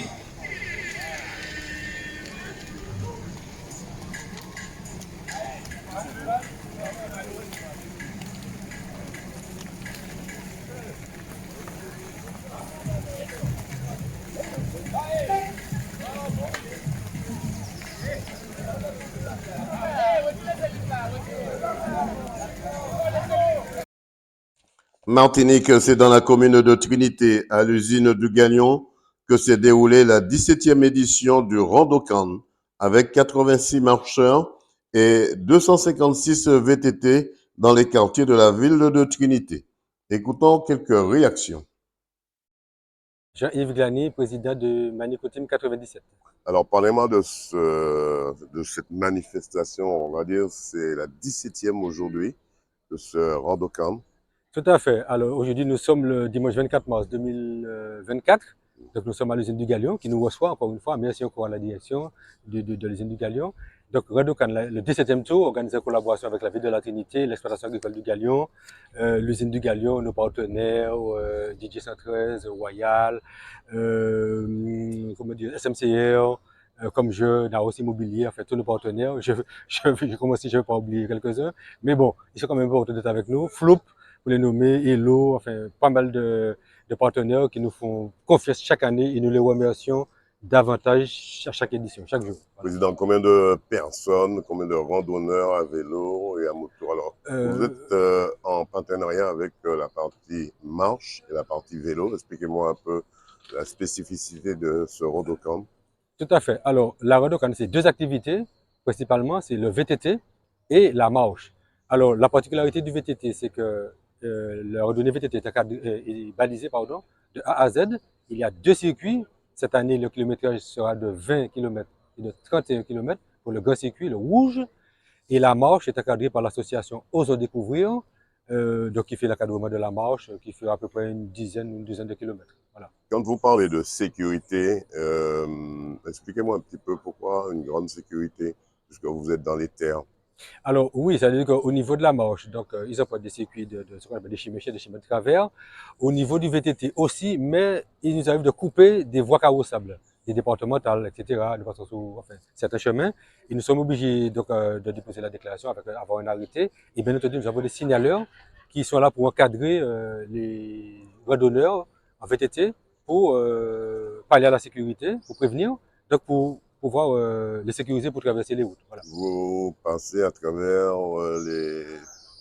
Martinique, c'est dans la commune de Trinité, à l'usine du Gagnon, que s'est déroulée la 17e édition du Randocan, avec 86 marcheurs et 256 VTT dans les quartiers de la ville de Trinité. Écoutons quelques réactions. Jean-Yves Glany, président de Manico Team 97. Alors, parlez-moi de cette manifestation, on va dire, c'est la 17e aujourd'hui de ce Randocan. Tout à fait. Alors, aujourd'hui, nous sommes le dimanche 24 mars 2024. Donc, nous sommes à l'usine du Galion, qui nous reçoit encore une fois. Merci encore à la direction de l'usine du Galion. Donc, Randocan, le 17e tour, organisé en collaboration avec la ville de la Trinité, l'exploitation agricole du Galion, l'usine du Galion, nos partenaires, DJ 113, Royal, SMCR, comme Naos Immobilier, en fait, tous nos partenaires. Je commence si je ne vais pas oublier quelques-uns. Mais bon, ils sont quand même importants d'être avec nous. Floup, pour les nommer, Hello, enfin, pas mal de partenaires qui nous font confiance chaque année et nous les remercions davantage à chaque édition, chaque jour. Président, combien de personnes, combien de randonneurs à vélo et à moto? Alors, vous êtes en partenariat avec la partie marche et la partie vélo. Expliquez-moi un peu la spécificité de ce Rodocan. Tout à fait. Alors, la Rodocan, c'est deux activités, principalement, c'est le VTT et la marche. Alors, la particularité du VTT, c'est que la randonnée VTT est balisée de A à Z. Il y a deux circuits. Cette année, le kilométrage sera de 20 km et de 31 km pour le grand circuit, le rouge. Et la marche est encadrée par l'association Osons Découvrir, donc qui fait l'encadrement de la marche, qui fait à peu près une douzaine de kilomètres. Voilà. Quand vous parlez de sécurité, expliquez-moi un petit peu pourquoi une grande sécurité, puisque vous êtes dans les terres. Alors oui, ça veut dire qu'au niveau de la marche, donc ils ont pas des circuits ce qu'on appelle des chemins de travers. Au niveau du VTT aussi, mais il nous arrive de couper des voies carrossables, des départementales, etc., de façon sur certains chemins. Et nous sommes obligés donc, de déposer la déclaration avec avoir un arrêté. Et bien entendu, nous avons des signaleurs qui sont là pour encadrer les randonneurs en VTT pour pallier à la sécurité, pour prévenir, donc pour pouvoir les sécuriser pour traverser les routes. Voilà. Vous passez à travers les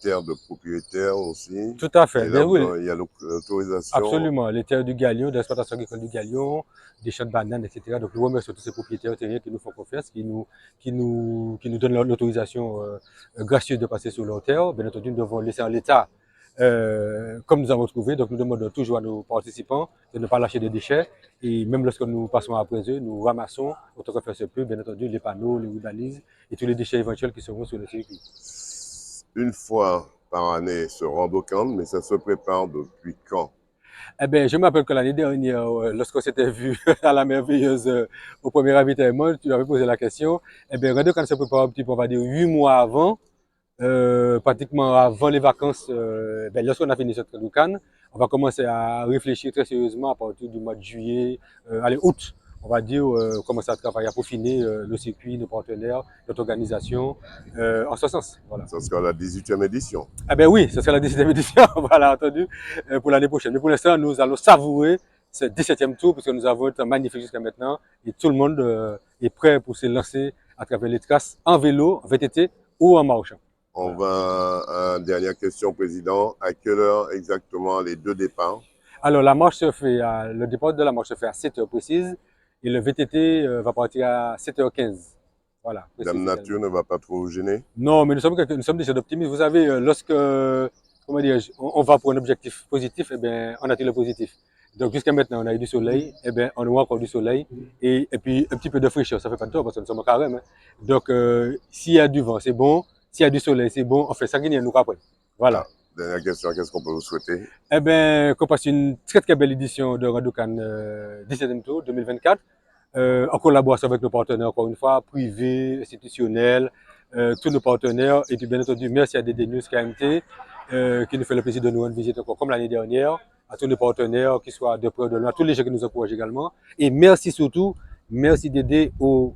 terres de propriétaires aussi. Tout à fait. Là, oui. Il y a l'autorisation. Absolument. Les terres du Galion, de l'exploitation agricole du Galion, des champs de bananes, etc. Donc nous remercions tous ces propriétaires terriens qui nous font confiance, qui nous donnent l'autorisation gracieuse de passer sur leurs terres. Bien entendu, nous devons laisser à l'État comme nous avons trouvé. Donc nous demandons toujours à nos participants de ne pas lâcher des déchets. Et même lorsque nous passons après eux, nous ramassons, autant que faire se peut, bien entendu, les panneaux, les balises et tous les déchets éventuels qui seront sur le circuit. Une fois par année ce Rodocan, mais ça se prépare depuis quand? Eh bien, je me rappelle que l'année dernière, lorsqu'on s'était vu à la merveilleuse au premier ravitaillement, tu avais posé la question. Eh bien, Rodocan se prépare un petit peu, on va dire 8 mois avant. Pratiquement avant les vacances, lorsqu'on a fini cette Rodocan, on va commencer à réfléchir très sérieusement à partir du mois de juillet, août, on va dire, commencer à travailler, à peaufiner le circuit, nos partenaires, notre organisation, en ce sens. Voilà. Ça sera la 18e édition. Eh bien oui, ce sera la 18e édition, voilà, entendu, pour l'année prochaine. Mais pour l'instant, nous allons savourer ce 17e tour, puisque nous avons été magnifiques jusqu'à maintenant, et tout le monde est prêt pour se lancer à travers les traces en vélo, en VTT ou en marche. On va à une dernière question, Président. À quelle heure exactement les deux départs? Alors, la marche se fait, le départ de la marche se fait à 7 heures précises et le VTT va partir à 7h15. Voilà. Dame Nature ne va pas trop vous gêner? Non, mais nous sommes des gens d'optimisme. Vous savez, lorsque, comment dirais-je, on va pour un objectif positif, eh bien, on attire le positif. Donc, jusqu'à maintenant, on a eu du soleil, eh bien, on aura encore du soleil et puis un petit peu de fraîcheur. Ça fait pas de tort parce que nous sommes au carême. Hein. Donc, s'il y a du vent, c'est bon. S'il y a du soleil, c'est bon, on fait ça, nous après. Voilà. Dernière question, qu'est-ce qu'on peut vous souhaiter? Eh bien, qu'on passe une très très belle édition de Rodocan 17e tour 2024, en collaboration avec nos partenaires, encore une fois, privés, institutionnels, tous nos partenaires. Et puis bien entendu, merci à DD News KMT, qui nous fait le plaisir de nous rendre visite encore comme l'année dernière, à tous nos partenaires, qui soient de près ou de loin, à tous les gens qui nous encouragent également. Et merci surtout, merci d'aider aux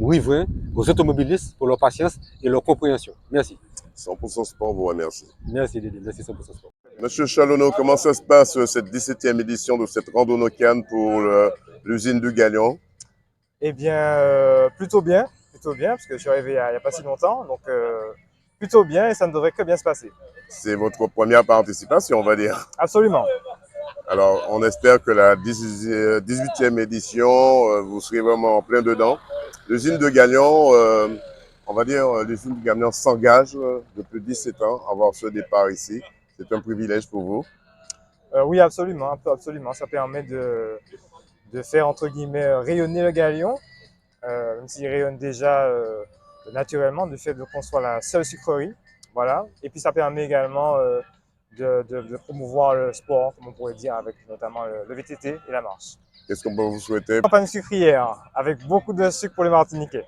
riverains, aux automobilistes pour leur patience et leur compréhension. Merci. 100% Sport vous remercie. Merci Dédé, merci 100% Sport. Monsieur Chalonneau, comment ça se passe cette 17e édition de cette Rodocan pour l'usine du Galion? Eh bien, plutôt bien, parce que je suis arrivé il n'y a pas si longtemps, donc plutôt bien et ça ne devrait que bien se passer. C'est votre première participation, on va dire. Absolument. Alors, on espère que la 18e édition, vous serez vraiment en plein dedans. L'usine de Galion, on va dire, l'usine de Galion s'engage depuis 17 ans à avoir ce départ ici. C'est un privilège pour vous? Oui, absolument, absolument. Ça permet de faire, entre guillemets, rayonner le Galion, même s'il rayonne déjà naturellement, du fait qu'on soit la seule sucrerie. Voilà. Et puis, ça permet également de promouvoir le sport, comme on pourrait dire, avec notamment le VTT et la marche. Qu'est-ce qu'on peut vous souhaiter? Campagne sucrière, avec beaucoup de sucre pour les Martiniquais.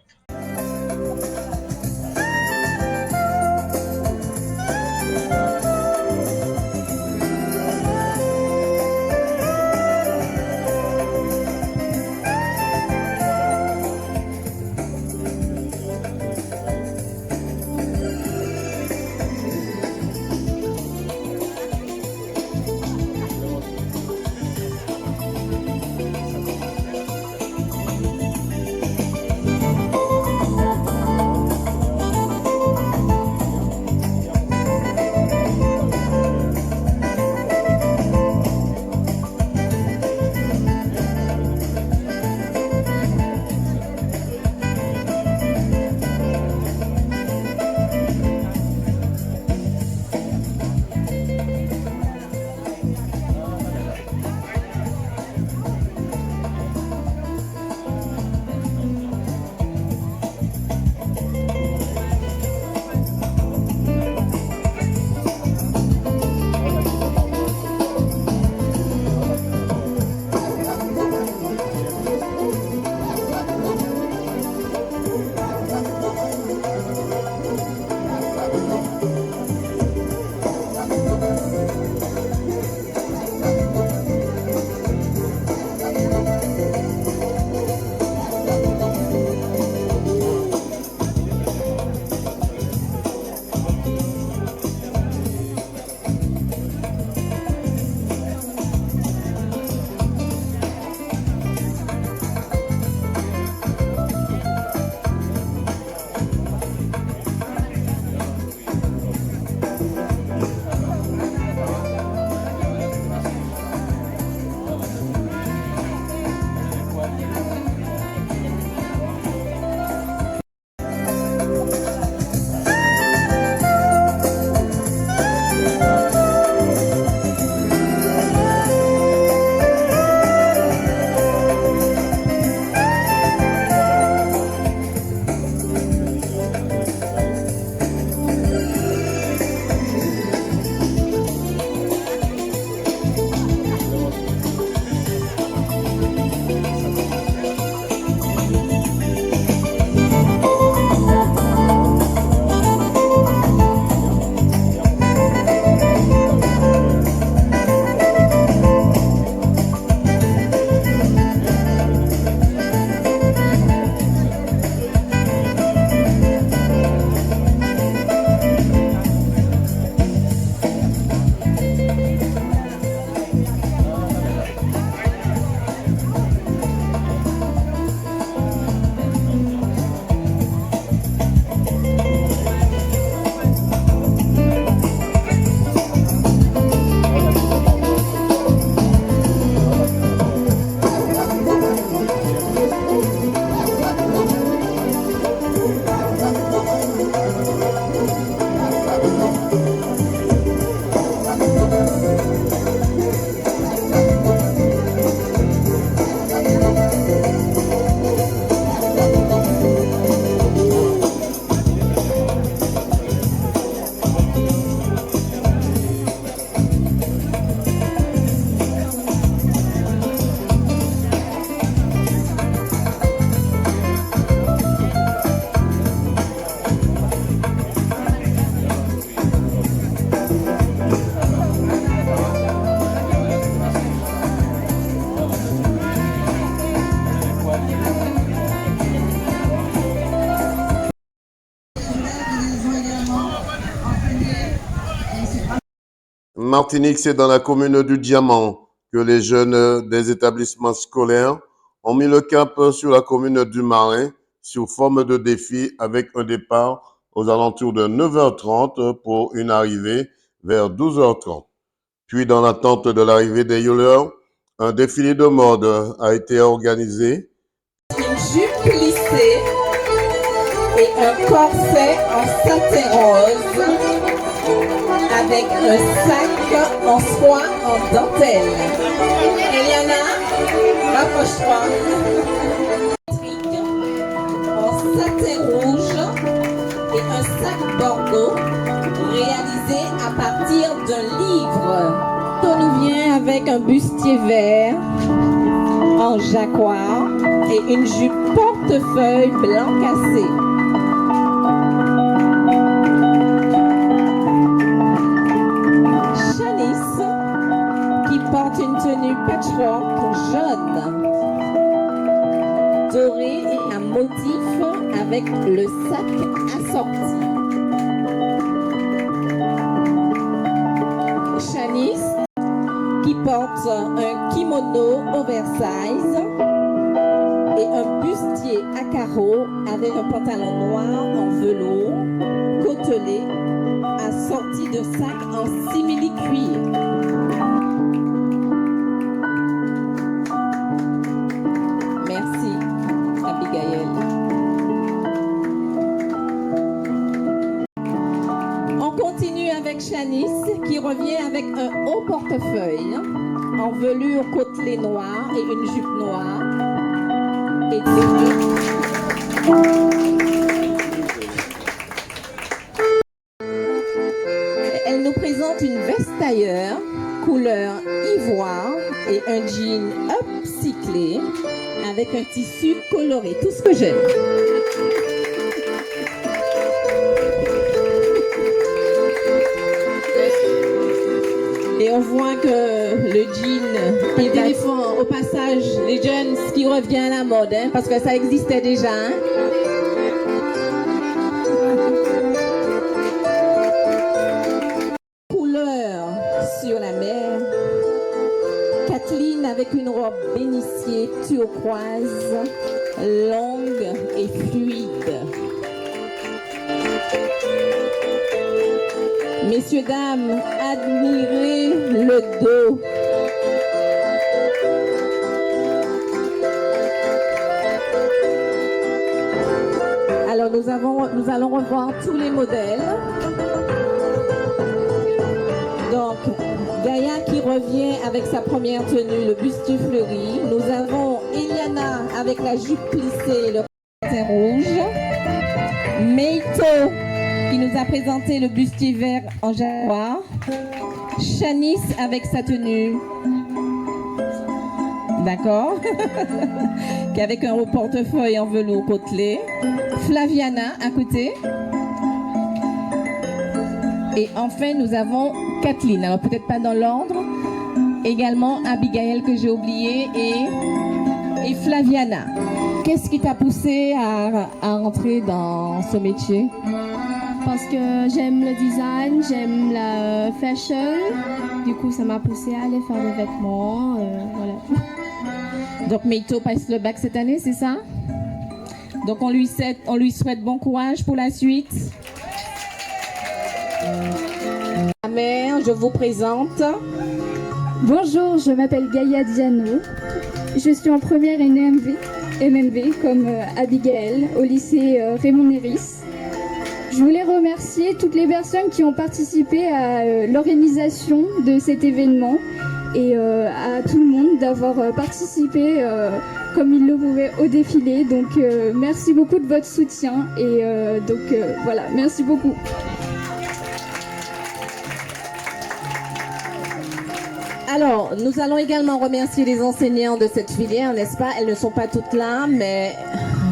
Martinique, c'est dans la commune du Diamant que les jeunes des établissements scolaires ont mis le cap sur la commune du Marin sous forme de défi avec un départ aux alentours de 9h30 pour une arrivée vers 12h30. Puis, dans l'attente de l'arrivée des Yoleurs, un défilé de mode a été organisé. Une jupe plissée et un corset en satin rose avec un sac en soie en dentelle. Eliana, rapproche-toi. En satin rouge et un sac bordeaux réalisé à partir d'un livre. On nous vient avec un bustier vert en jacquard et une jupe portefeuille blanc cassé. Shanice qui porte une tenue patchwork jaune, doré et un motif avec le sac assorti. Shanice qui porte un kimono oversize et un bustier à carreaux avec un pantalon noir en velours côtelé assorti de sacs en simili-cuir. Merci, Abigail. On continue avec Shanice qui revient avec un haut portefeuille en velours côtelé noir et une jupe noire. Et elle nous présente une veste tailleur couleur ivoire et un jean upcyclé avec un tissu coloré. Tout ce que j'aime. Et on voit que le jean est défend au passage les jeans qui revient à la mode, hein, parce que ça existait déjà. Hein. Couleur sur la mer. Kathleen avec une robe bénitier turquoise, longue et fluide. Messieurs, dames, admirez le dos. Alors, nous allons revoir tous les modèles. Donc, Gaïa qui revient avec sa première tenue, le bustier fleuri. Nous avons Eliana avec la jupe plissée et le pantalon rouge. Meito qui nous a présenté le bustier vert en jacquard. Shanice avec sa tenue, d'accord, qui avec un haut portefeuille en velours côtelé. Flaviana à côté. Et enfin, nous avons Kathleen. Alors peut-être pas dans l'ordre. Également Abigail que j'ai oublié et Flaviana. Qu'est-ce qui t'a poussé à entrer dans ce métier? Parce que j'aime le design, j'aime la fashion. Du coup, ça m'a poussé à aller faire des vêtements. Voilà. Donc, Meito passe le bac cette année, c'est ça? Donc, on lui souhaite bon courage pour la suite. La mère, je vous présente. Bonjour, je m'appelle Gaïa Diano. Je suis en première et MMV comme Abigail au lycée Raymond Néris. Je voulais remercier toutes les personnes qui ont participé à l'organisation de cet événement et à tout le monde d'avoir participé comme il le pouvait au défilé. Donc merci beaucoup de votre soutien et voilà, merci beaucoup. Alors, nous allons également remercier les enseignants de cette filière, n'est-ce pas? Elles ne sont pas toutes là, mais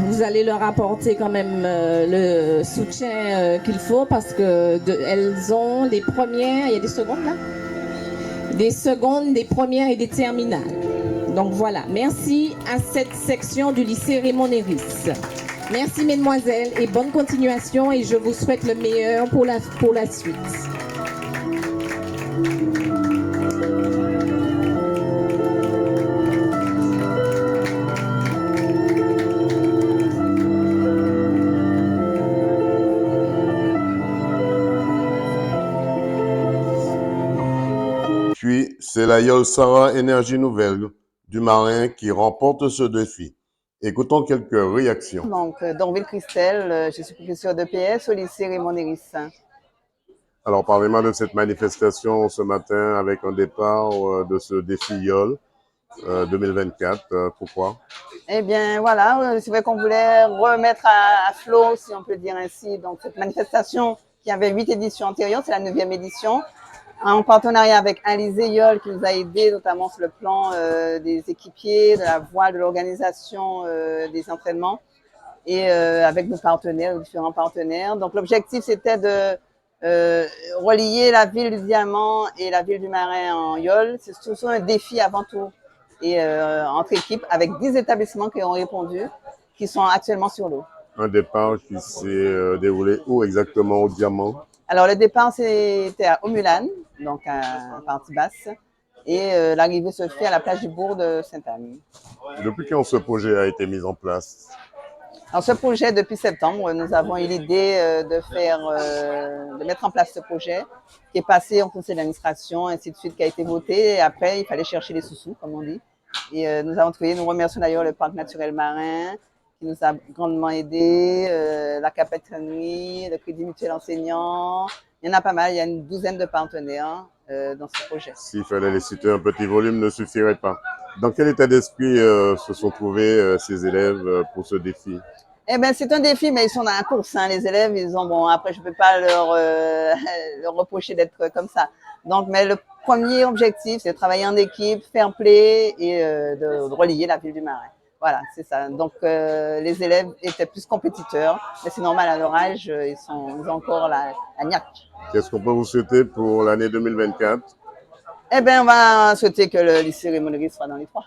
vous allez leur apporter quand même le soutien qu'il faut parce que elles ont les premières, il y a des secondes là? Des secondes, des premières et des terminales. Donc voilà, merci à cette section du lycée Raymond Néris. Merci mesdemoiselles et bonne continuation et je vous souhaite le meilleur pour la suite. Puis, c'est la Yolsara Énergie Nouvelle du Marin qui remporte ce défi. Écoutons quelques réactions. Donc, Donville Christelle, je suis professeure d'EPS au lycée Raymond Néris. Alors, parlez-moi de cette manifestation ce matin avec un départ de ce défi YOL 2024. Pourquoi? Eh bien, voilà, c'est vrai qu'on voulait remettre à flot, si on peut dire ainsi, donc cette manifestation qui avait 8 éditions antérieures, c'est la 9e édition, en partenariat avec Alizé YOL qui nous a aidés notamment sur le plan des équipiers, de la voile, de l'organisation des entraînements et avec nos partenaires, nos différents partenaires. Donc l'objectif c'était de relier la ville du Diamant et la ville du Marin en YOL. C'est surtout un défi avant tout et entre équipes avec 10 établissements qui ont répondu, qui sont actuellement sur l'eau. Un départ qui s'est déroulé où exactement au Diamant? Alors le départ c'était à Omulan, donc à partie basse, et l'arrivée se fait à la plage du bourg de Sainte-Anne. Depuis quand ce projet a été mis en place? Alors ce projet, depuis septembre, nous avons eu l'idée de mettre en place ce projet qui est passé en conseil d'administration, ainsi de suite, qui a été voté. Et après, il fallait chercher les sous-sous, comme on dit. Et nous avons trouvé, nous remercions d'ailleurs le Parc naturel marin qui nous a grandement aidés, la capitanerie, le Crédit mutuel enseignant. Il y en a pas mal, il y a une douzaine de partenaires dans ce projet. S'il fallait les citer, un petit volume ne suffirait pas. Dans quel état d'esprit se sont trouvés ces élèves pour ce défi? Eh ben, c'est un défi, mais ils sont dans la course, hein. Les élèves, ils ont, bon, après, je peux pas leur reprocher d'être comme ça. Donc, mais le premier objectif, c'est de travailler en équipe, fair play et de relier la ville du Marin. Voilà, c'est ça. Donc, les élèves étaient plus compétiteurs, mais c'est normal à leur âge, ils ont encore la niaque. Qu'est-ce qu'on peut vous souhaiter pour l'année 2024? Eh bien, on va souhaiter que le lycée Raymond Néris soit dans les 3.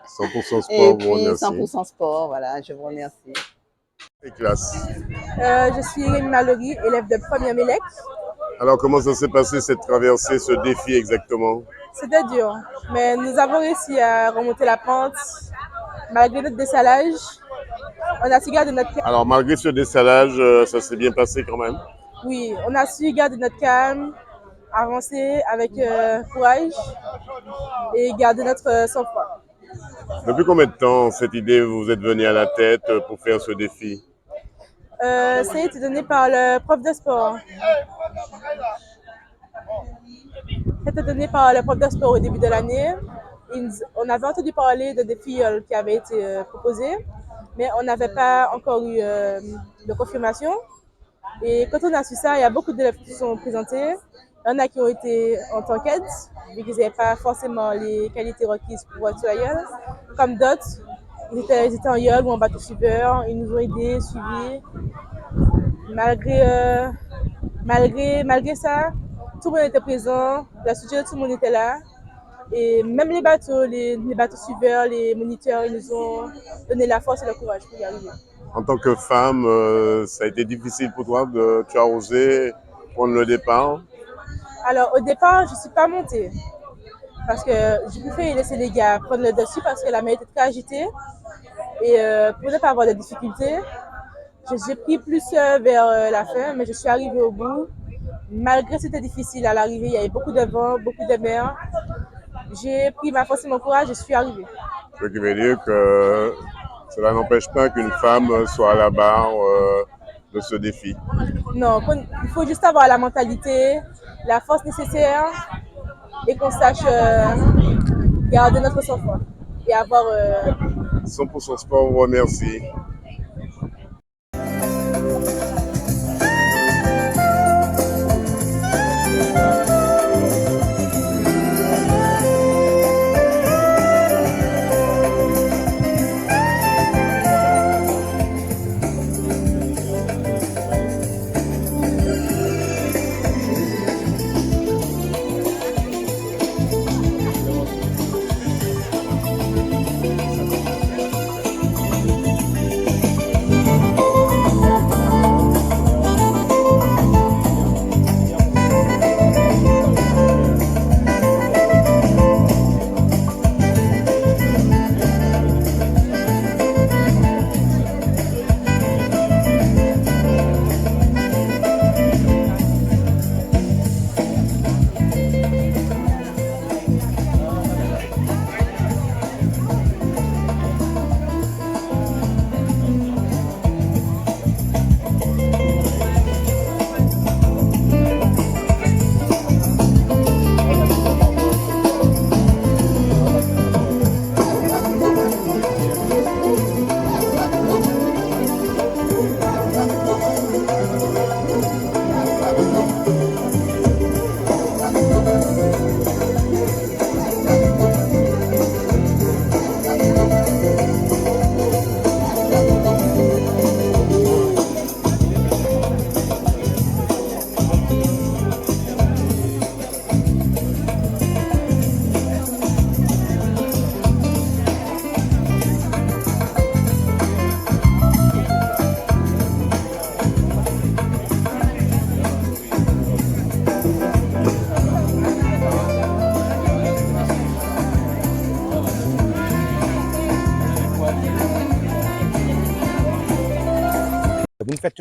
100% sport, et vous puis remercie. 100% sport, voilà, je vous remercie. Et classe. Je suis Rémi Mallory, élève de première Mélec. Alors, comment ça s'est passé cette traversée, ce défi exactement? C'était dur, mais nous avons réussi à remonter la pente malgré notre dessalage. On a su garder notre calme. Alors, malgré ce dessalage, ça s'est bien passé quand même? Oui, on a su garder notre calme, avancer avec courage et garder notre sang-froid. Depuis combien de temps cette idée vous êtes venue à la tête pour faire ce défi? Ça a été donné par le prof de sport. C'était donné par le prof de sport au début de l'année. On avait entendu parler de défis qui avaient été proposés, mais on n'avait pas encore eu de confirmation. Et quand on a su ça, il y a beaucoup d'élèves qui se sont présentés. Il y en a qui ont été en tant qu'aides, vu qu'ils n'avaient pas forcément les qualités requises pour être sur la YOL. Comme d'autres, ils étaient en YOL ou en bateau suiveur, ils nous ont aidés, suivis. Malgré ça, tout le monde était présent, la soutien de tout le monde était là. Et même les bateaux suiveurs, les moniteurs, ils nous ont donné la force et le courage pour y arriver. En tant que femme, ça a été difficile pour toi, tu as osé prendre le départ? Alors au départ, je ne suis pas montée parce que j'ai préféré laisser les gars prendre le dessus parce que la mer était très agitée. Et pour ne pas avoir de difficultés, j'ai pris plus vers la fin, mais je suis arrivée au bout. Malgré que c'était difficile à l'arrivée, il y avait beaucoup de vent, beaucoup de mer. J'ai pris ma force et mon courage et je suis arrivée. Ce qui veut dire que cela n'empêche pas qu'une femme soit à la barre de ce défi. Non, il faut juste avoir la mentalité, la force nécessaire et qu'on sache garder notre sang-froid et avoir... 100% sport vous remercie.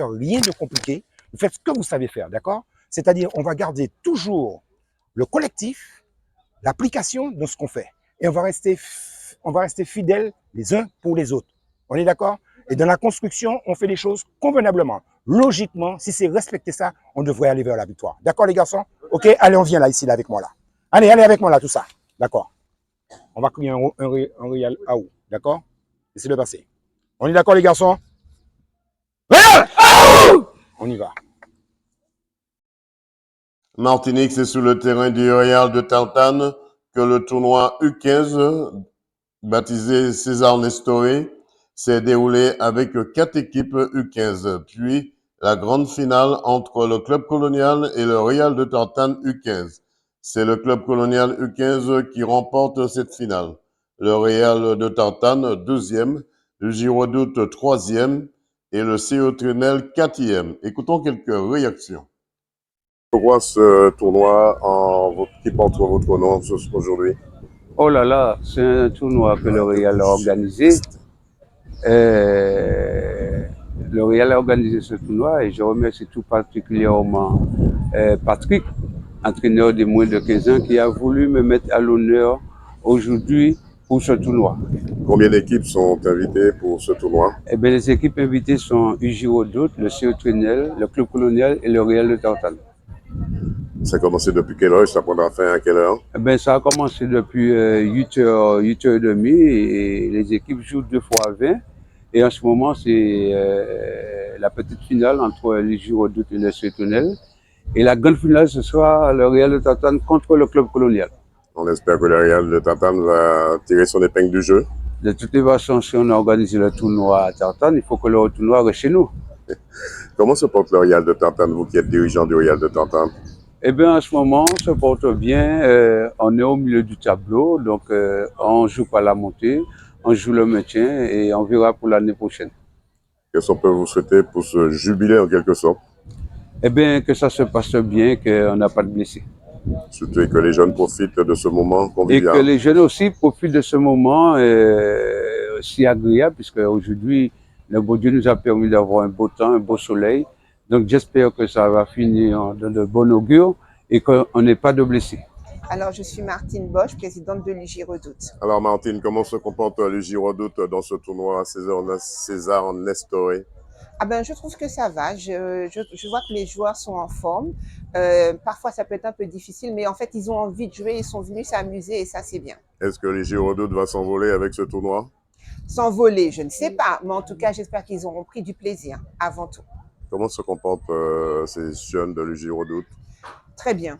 facteur, rien de compliqué. Vous faites ce que vous savez faire, d'accord? C'est-à-dire, on va garder toujours le collectif, l'application de ce qu'on fait. Et on va rester fidèles les uns pour les autres. On est d'accord? Et dans la construction, on fait les choses convenablement. Logiquement, si c'est respecter ça, on devrait aller vers la victoire. D'accord, les garçons? OK, allez, on vient là, ici, là, avec moi, là. Allez, allez avec moi, là, tout ça. D'accord. On va crier un Real Aou. D'accord? Laissez le passer. On est d'accord, les garçons? Real Aou! On y va. Martinique, c'est sur le terrain du Real de Tartane que le tournoi U15, baptisé César Nestoré, s'est déroulé avec 4 équipes U15. Puis, la grande finale entre le club colonial et le Real de Tartane U15. C'est le club colonial U15 qui remporte cette finale. Le Real de Tartane, 2e, le Girodoute, 3e et le CO Trenel, 4e. Écoutons quelques réactions. Pourquoi ce tournoi qui porte votre nom aujourd'hui? Oh là là, c'est un tournoi que le Real a organisé. Le Real a organisé ce tournoi et je remercie tout particulièrement Patrick, entraîneur de moins de 15 ans, qui a voulu me mettre à l'honneur aujourd'hui pour ce tournoi. Combien d'équipes sont invitées pour ce tournoi? Eh bien, les équipes invitées sont Girodoute, le CO Trenel, le Club Colonial et le Real de Tartane. Ça a commencé depuis quelle heure et ça prendra fin à quelle heure? Eh bien, ça a commencé depuis 8h, 8h30 et les équipes jouent 2 fois 20. Et en ce moment, c'est la petite finale entre les Girodoute et le CO Trenel. Et la grande finale, ce sera le Real de Tartane contre le Club Colonial. On espère que le Real de Tartane va tirer son épingle du jeu. De toutes les façons, si on organise le tournoi à Tartane, il faut que le tournoi reste chez nous. Comment se porte le Real de Tartane, vous qui êtes dirigeant du Real de Tartane? Eh bien, en ce moment, on se porte bien. On est au milieu du tableau, donc on joue pas la montée, on joue le maintien et on verra pour l'année prochaine. Qu'est-ce qu'on peut vous souhaiter pour ce jubilé en quelque sorte? Eh bien, que ça se passe bien, qu'on n'a pas de blessés. Surtout que les jeunes profitent de ce moment convivial. Et que les jeunes aussi profitent de ce moment si agréable, puisque aujourd'hui, le beau Dieu nous a permis d'avoir un beau temps, un beau soleil. Donc j'espère que ça va finir de bon augure et qu'on n'ait pas de blessés. Alors, je suis Martine Bosch, présidente de l'UJ Redoute. Alors Martine, comment se comporte l'UJ Redoute dans ce tournoi César Nestoré? Ah ben, je trouve que ça va. Je vois que les joueurs sont en forme. Parfois, ça peut être un peu difficile, mais en fait, ils ont envie de jouer, ils sont venus s'amuser et ça, c'est bien. Est-ce que l'UJ Redoute va s'envoler avec ce tournoi? S'envoler, je ne sais pas, mais en tout cas, j'espère qu'ils auront pris du plaisir avant tout. Comment se comportent ces jeunes de l'UJ Redoute? Très bien.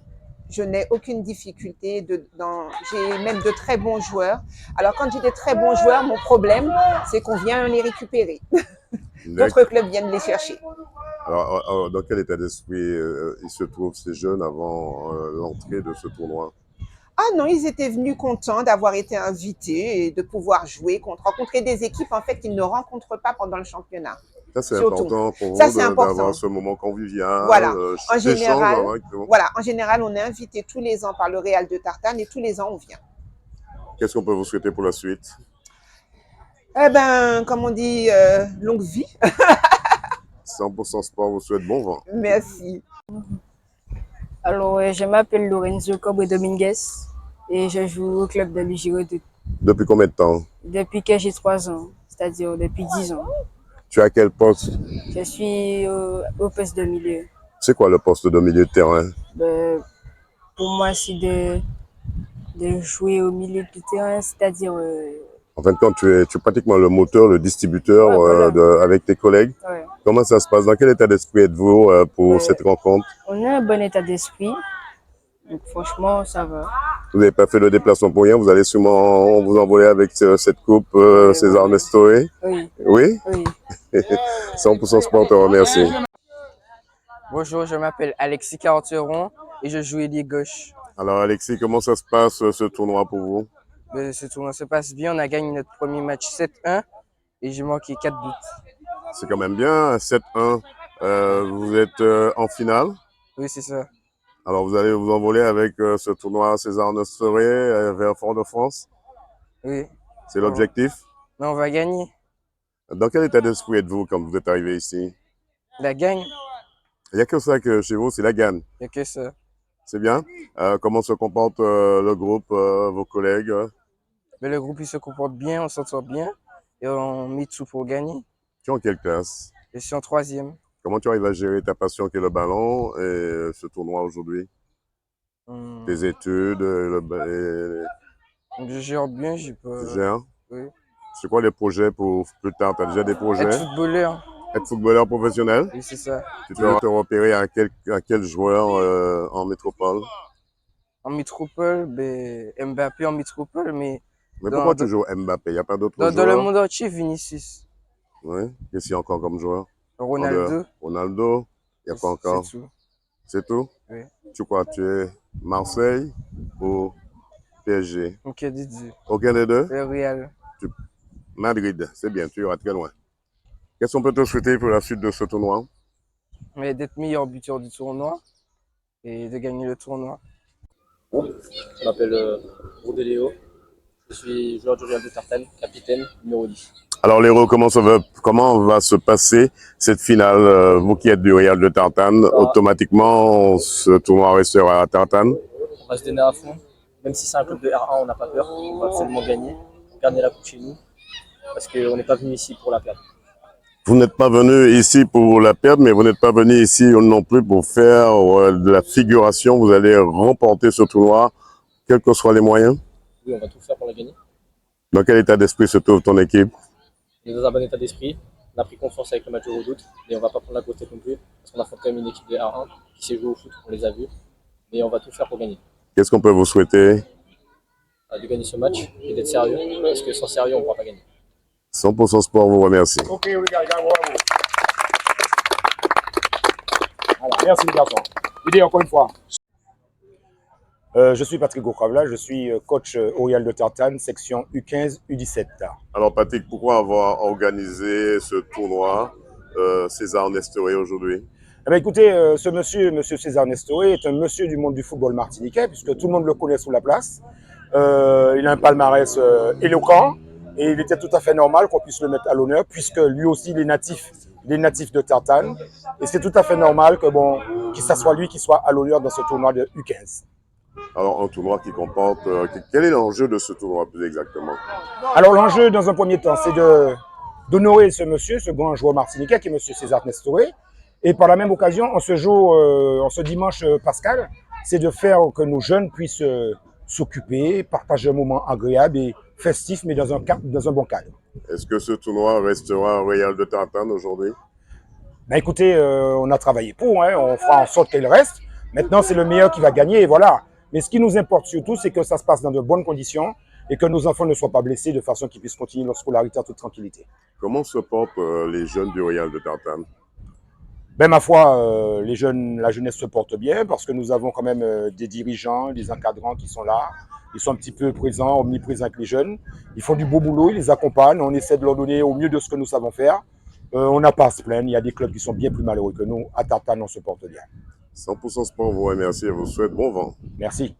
Je n'ai aucune difficulté. J'ai même de très bons joueurs. Alors, quand j'ai des très bons joueurs, mon problème, c'est qu'on vient les récupérer. D'autres clubs viennent les chercher. Alors, dans quel état d'esprit ils se trouvent ces jeunes avant l'entrée de ce tournoi? Ah non, ils étaient venus contents d'avoir été invités et de pouvoir jouer, rencontrer des équipes en fait qu'ils ne rencontrent pas pendant le championnat. Ça, c'est important pour vous d'avoir ce moment convivial. Voilà. En général, on est invité tous les ans par le Real de Tartane et tous les ans, on vient. Qu'est-ce qu'on peut vous souhaiter pour la suite? Eh bien, comme on dit, longue vie. 100% Sport vous souhaite bon vent. Merci. Alors, je m'appelle Lorenzo Cobre Dominguez et je joue au club de l'UJ Redoute. Depuis combien de temps? Depuis que j'ai 3 ans, c'est-à-dire depuis 10 ans. Tu as quel poste? Je suis au poste de milieu. C'est quoi le poste de milieu de terrain? Pour moi, c'est de jouer au milieu du terrain, c'est-à-dire... En fin de compte, tu es pratiquement le moteur, le distributeur avec tes collègues. Ouais. Comment ça se passe? Dans quel état d'esprit êtes-vous pour cette rencontre? On a un bon état d'esprit. Donc franchement, ça va. Vous n'avez pas fait le déplacement pour rien? Vous allez sûrement vous envoler avec cette coupe César Nestoré? Oui. Oui? Oui. 100% Sport te remercie. Bonjour, je m'appelle Alexis Carteron et je joue ailier gauche. Alors Alexis, comment ça se passe ce tournoi pour vous? Ce tournoi se passe bien, on a gagné notre premier match 7-1 et j'ai marqué 4 buts. C'est quand même bien, 7-1. Vous êtes en finale? Oui, c'est ça. Alors vous allez vous envoler avec ce tournoi César Nestoré vers Fort-de-France? Oui. C'est l'objectif? Mais on va gagner. Dans quel état d'esprit êtes-vous quand vous êtes arrivé ici? La gagne. Il n'y a que ça que chez vous, c'est la gagne. Il n'y a que ça. C'est bien. Comment se comporte le groupe, vos collègues? Mais le groupe, il se comporte bien, on s'en sort bien. Et on met tout pour gagner. Tu es en quelle classe? Je suis en 3e. Comment tu arrives à gérer ta passion qui est le ballon et ce tournoi aujourd'hui? Tes études, Je gère bien, j'ai pas... Tu gères? Oui. C'est quoi les projets pour plus tard? Tu as déjà des projets? Être footballeur. Être footballeur professionnel? Oui, c'est ça. Tu peux te repérer à quel joueur en métropole? En métropole, ben, Mbappé en métropole, mais... Pourquoi toujours Mbappé? Il n'y a pas d'autres joueurs? Dans le monde entier, Vinicius. Oui. Qu'est-ce qu'il y a encore comme joueur? Ronaldo. Ronaldo. Il n'y a pas encore? C'est tout. C'est tout? Oui. Tu crois tu es Marseille ou PSG? Aucun des deux. Aucun des deux? Le Real. Madrid, c'est bien, tu iras très loin. Qu'est-ce qu'on peut te souhaiter pour la suite de ce tournoi? Mais d'être meilleur buteur du tournoi et de gagner le tournoi. Je m'appelle Rodeléo. Je suis joueur du Real de Tartane, capitaine, numéro 10. Alors Léo, comment va se passer cette finale? Vous qui êtes du Real de Tartane, automatiquement, ce tournoi restera à Tartane? On va se donner à fond. Même si c'est un club de R1, on n'a pas peur. On va absolument gagner. Garder la coupe chez nous. Parce qu'on n'est pas venu ici pour la perdre. Vous n'êtes pas venu ici pour la perdre, mais vous n'êtes pas venu ici non plus pour faire de la figuration. Vous allez remporter ce tournoi, quels que soient les moyens? Oui, on va tout faire pour la gagner. Dans quel état d'esprit se trouve ton équipe? On est dans un bon état d'esprit. On a pris confiance avec le match de Redoute. Mais on ne va pas prendre la grosse tête non plus. Parce qu'on affronte quand même une équipe de R1 qui sait jouer au foot, on les a vus. Mais on va tout faire pour gagner. Qu'est-ce qu'on peut vous souhaiter? De gagner ce match et d'être sérieux. Parce que sans sérieux, on ne pourra pas gagner. 100% Sport vous remercie. Ok, les gars, bravo. Voilà, merci les garçons. Idée encore une fois. Je suis Patrick Gokravla, je suis coach au Real de Tartane, section U15, U17. Alors Patrick, pourquoi avoir organisé ce tournoi César Nestoré aujourd'hui? Eh bien, écoutez, ce monsieur César Nestoré, est un monsieur du monde du football martiniquais, puisque tout le monde le connaît sous la place. Il a un palmarès éloquent. Et il était tout à fait normal qu'on puisse le mettre à l'honneur, puisque lui aussi, il est natif de Tartane. Et c'est tout à fait normal que qu'il soit lui qui soit à l'honneur dans ce tournoi de U15. Alors, un tournoi qui comporte... quel est l'enjeu de ce tournoi, plus exactement? Alors, l'enjeu, dans un premier temps, c'est d'honorer ce monsieur, ce grand joueur martiniquais, qui est monsieur César Nestoré. Et par la même occasion, en ce dimanche pascal, c'est de faire que nos jeunes puissent s'occuper, partager un moment agréable et festif, mais dans un bon cadre. Est-ce que ce tournoi restera au Real de Tartane aujourd'hui? Ben écoutez, on a travaillé pour, hein, on fera en sorte qu'il reste. Maintenant, c'est le meilleur qui va gagner, et voilà. Mais ce qui nous importe surtout, c'est que ça se passe dans de bonnes conditions et que nos enfants ne soient pas blessés de façon qu'ils puissent continuer leur scolarité en toute tranquillité. Comment se portent les jeunes du Real de Tartane? Ben ma foi, la jeunesse se porte bien parce que nous avons quand même des dirigeants, des encadrants qui sont là. Ils sont un petit peu présents, omniprésents avec les jeunes. Ils font du beau boulot, ils les accompagnent. On essaie de leur donner au mieux de ce que nous savons faire. On n'a pas à se plaindre. Il y a des clubs qui sont bien plus malheureux que nous. À Tartane, on se porte bien. 100% Sport vous remercie et vous souhaite bon vent. Merci.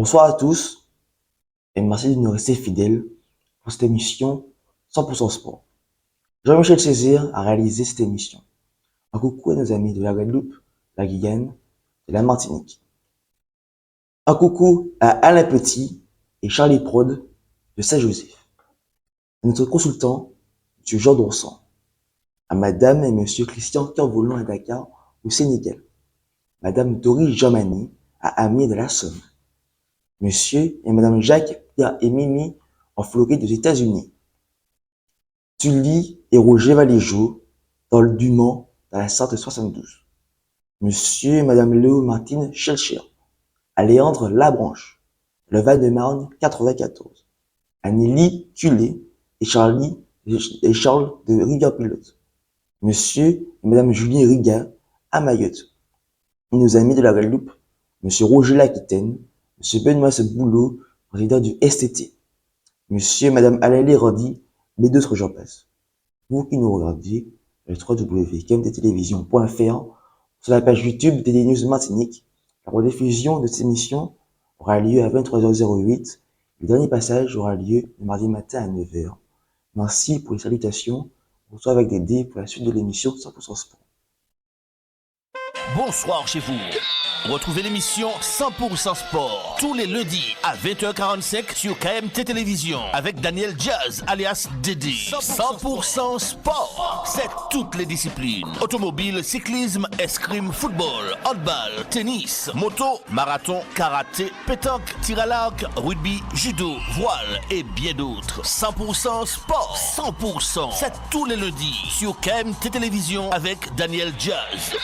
Bonsoir à tous et merci de nous rester fidèles pour cette émission 100% sport. Jean-Michel Césaire a réalisé cette émission. Un coucou à nos amis de la Guadeloupe, la Guyane et la Martinique. Un coucou à Alain Petit et Charlie Prod de Saint-Joseph. À notre consultant, M. Jean Dorsan. À Madame et M. Christian Kervolon à Dakar au Sénégal. Madame Doris Jamani à Amiens de la Somme. Monsieur et Madame Jacques, Pierre et Mimi en Floride aux États-Unis. Tully et Roger Valéjo dans le Dumont dans la Sarthe 72. Monsieur et Madame Léo Martine Schelcher à Léandre Labranche, le Val-de-Marne 94. Anneli Tulé et Charles de Rivière-Pilote. Monsieur et Madame Julien Riga à Mayotte. Et nos amis de la Guadeloupe, Monsieur Roger L'Aquitaine, Monsieur Benoît Boulot, président du STT. Monsieur et Madame Alain Lérandi, mais d'autres j'en passe. Vous qui nous regardez, le www.kmttelevision.fr, sur la page YouTube des News Martinique, la rediffusion de cette émission aura lieu à 23h08. Le dernier passage aura lieu le mardi matin à 9h. Merci pour les salutations. On se retrouve avec Dédé pour la suite de l'émission 100% Sport. Bonsoir chez vous. Retrouvez l'émission 100% Sport tous les lundis à 20h45 sur KMT Télévision avec Daniel Jazz alias Dédé. 100% Sport, c'est toutes les disciplines. Automobile, cyclisme, escrime, football, handball, tennis, moto, marathon, karaté, pétanque, tir à l'arc, rugby, judo, voile et bien d'autres. 100% Sport, 100%, c'est tous les lundis sur KMT Télévision avec Daniel Jazz.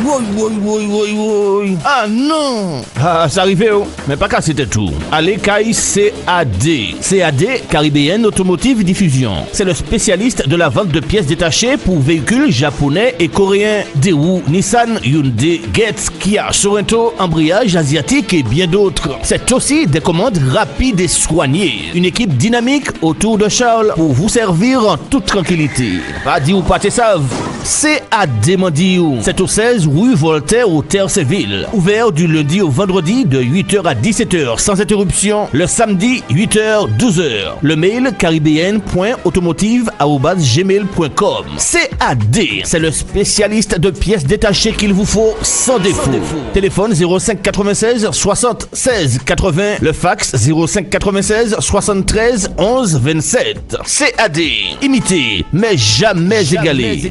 Oui. Ah non! Ah, ça arrivait, oh. Mais pas qu'à c'était tout. Allez, Kai CAD. CAD, Caribbean Automotive Diffusion. C'est le spécialiste de la vente de pièces détachées pour véhicules japonais et coréens. Daewoo, Nissan, Hyundai, Getz, Kia, Sorento, embrayage asiatique et bien d'autres. C'est aussi des commandes rapides et soignées. Une équipe dynamique autour de Charles pour vous servir en toute tranquillité. Pas dit ou pas t'es savent. CAD Mandiou. C'est au 16 rue Voltaire au Terre-Séville. Ouvert du lundi au vendredi de 8h à 17h sans interruption. Le samedi 8h 12h. Le mail caribbean.automotive@gmail.com. CAD, c'est le spécialiste de pièces détachées qu'il vous faut sans défaut. Téléphone 05 96 60 16 80. Le fax 05 96 73 11 27. CAD, imité mais jamais égalé.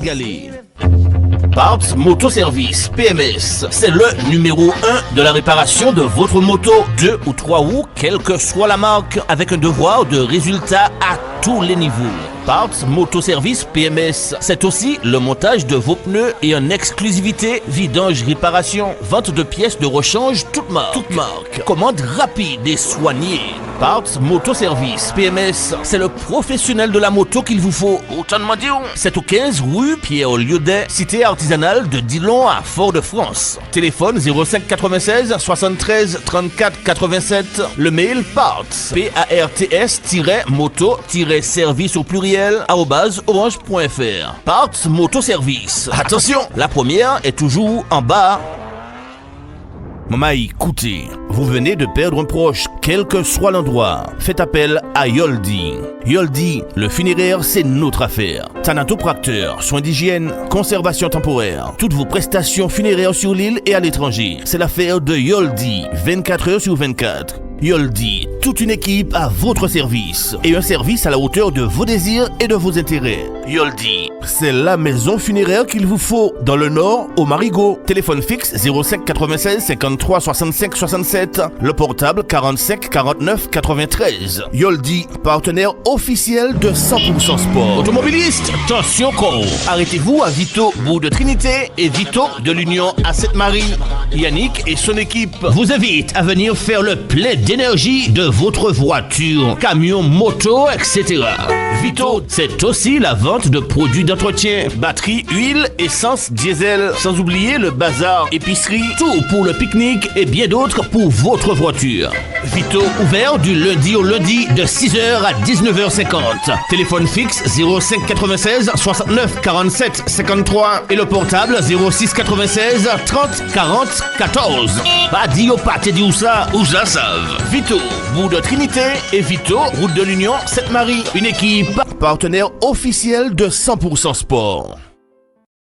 Parts Motoservice PMS, c'est le numéro 1 de la réparation de votre moto, 2 ou 3 roues, quelle que soit la marque, avec un devoir de résultat à tous les niveaux. Parts Motoservice PMS, c'est aussi le montage de vos pneus et en exclusivité vidange réparation, vente de pièces de rechange toute marque. Commande rapide et soignée. Parts Motoservice PMS, c'est le professionnel de la moto qu'il vous faut. Autant de dire, c'est au 15 rue Pierre-Liaudet, cité artisanale de Dillon à Fort-de-France. Téléphone 05 96 73 34 87. Le mail parts parts-moto-service au pluriel @orange.fr. Parts Motoservice. Attention, la première est toujours en bas. Maman, écoutez, vous venez de perdre un proche, quel que soit l'endroit. Faites appel à Yoldi. Yoldi, le funéraire, c'est notre affaire. Thanatopracteur, soins d'hygiène, conservation temporaire. Toutes vos prestations funéraires sur l'île et à l'étranger. C'est l'affaire de Yoldi, 24 heures sur 24. Yoldi, toute une équipe à votre service et un service à la hauteur de vos désirs et de vos intérêts. Yoldi, c'est la maison funéraire qu'il vous faut dans le Nord au Marigot. Téléphone fixe 05 96 53 65 67, le portable 45 49 93. Yoldi, partenaire officiel de 100% Sport. Automobiliste, attention con. Arrêtez-vous à Vito, bout de Trinité et Vito de l'Union à Sainte-Marie. Yannick et son équipe vous invitent à venir faire le plein d'énergie de votre voiture, camion, moto, etc. Vito, c'est aussi la vente de produits d'entretien, batterie, huile, essence, diesel, sans oublier le bazar, épicerie, tout pour le pique-nique et bien d'autres pour votre voiture. Vito, ouvert du lundi au lundi de 6h à 19h50. Téléphone fixe 05 96 69 47 53 et le portable 06 96 30 40 14. Pas dit au pâté dit où ça savent. Vito, bout de Trinité et Vito, route de l'Union, Sainte-Marie. Une équipe partenaire officielle de 100% Sport.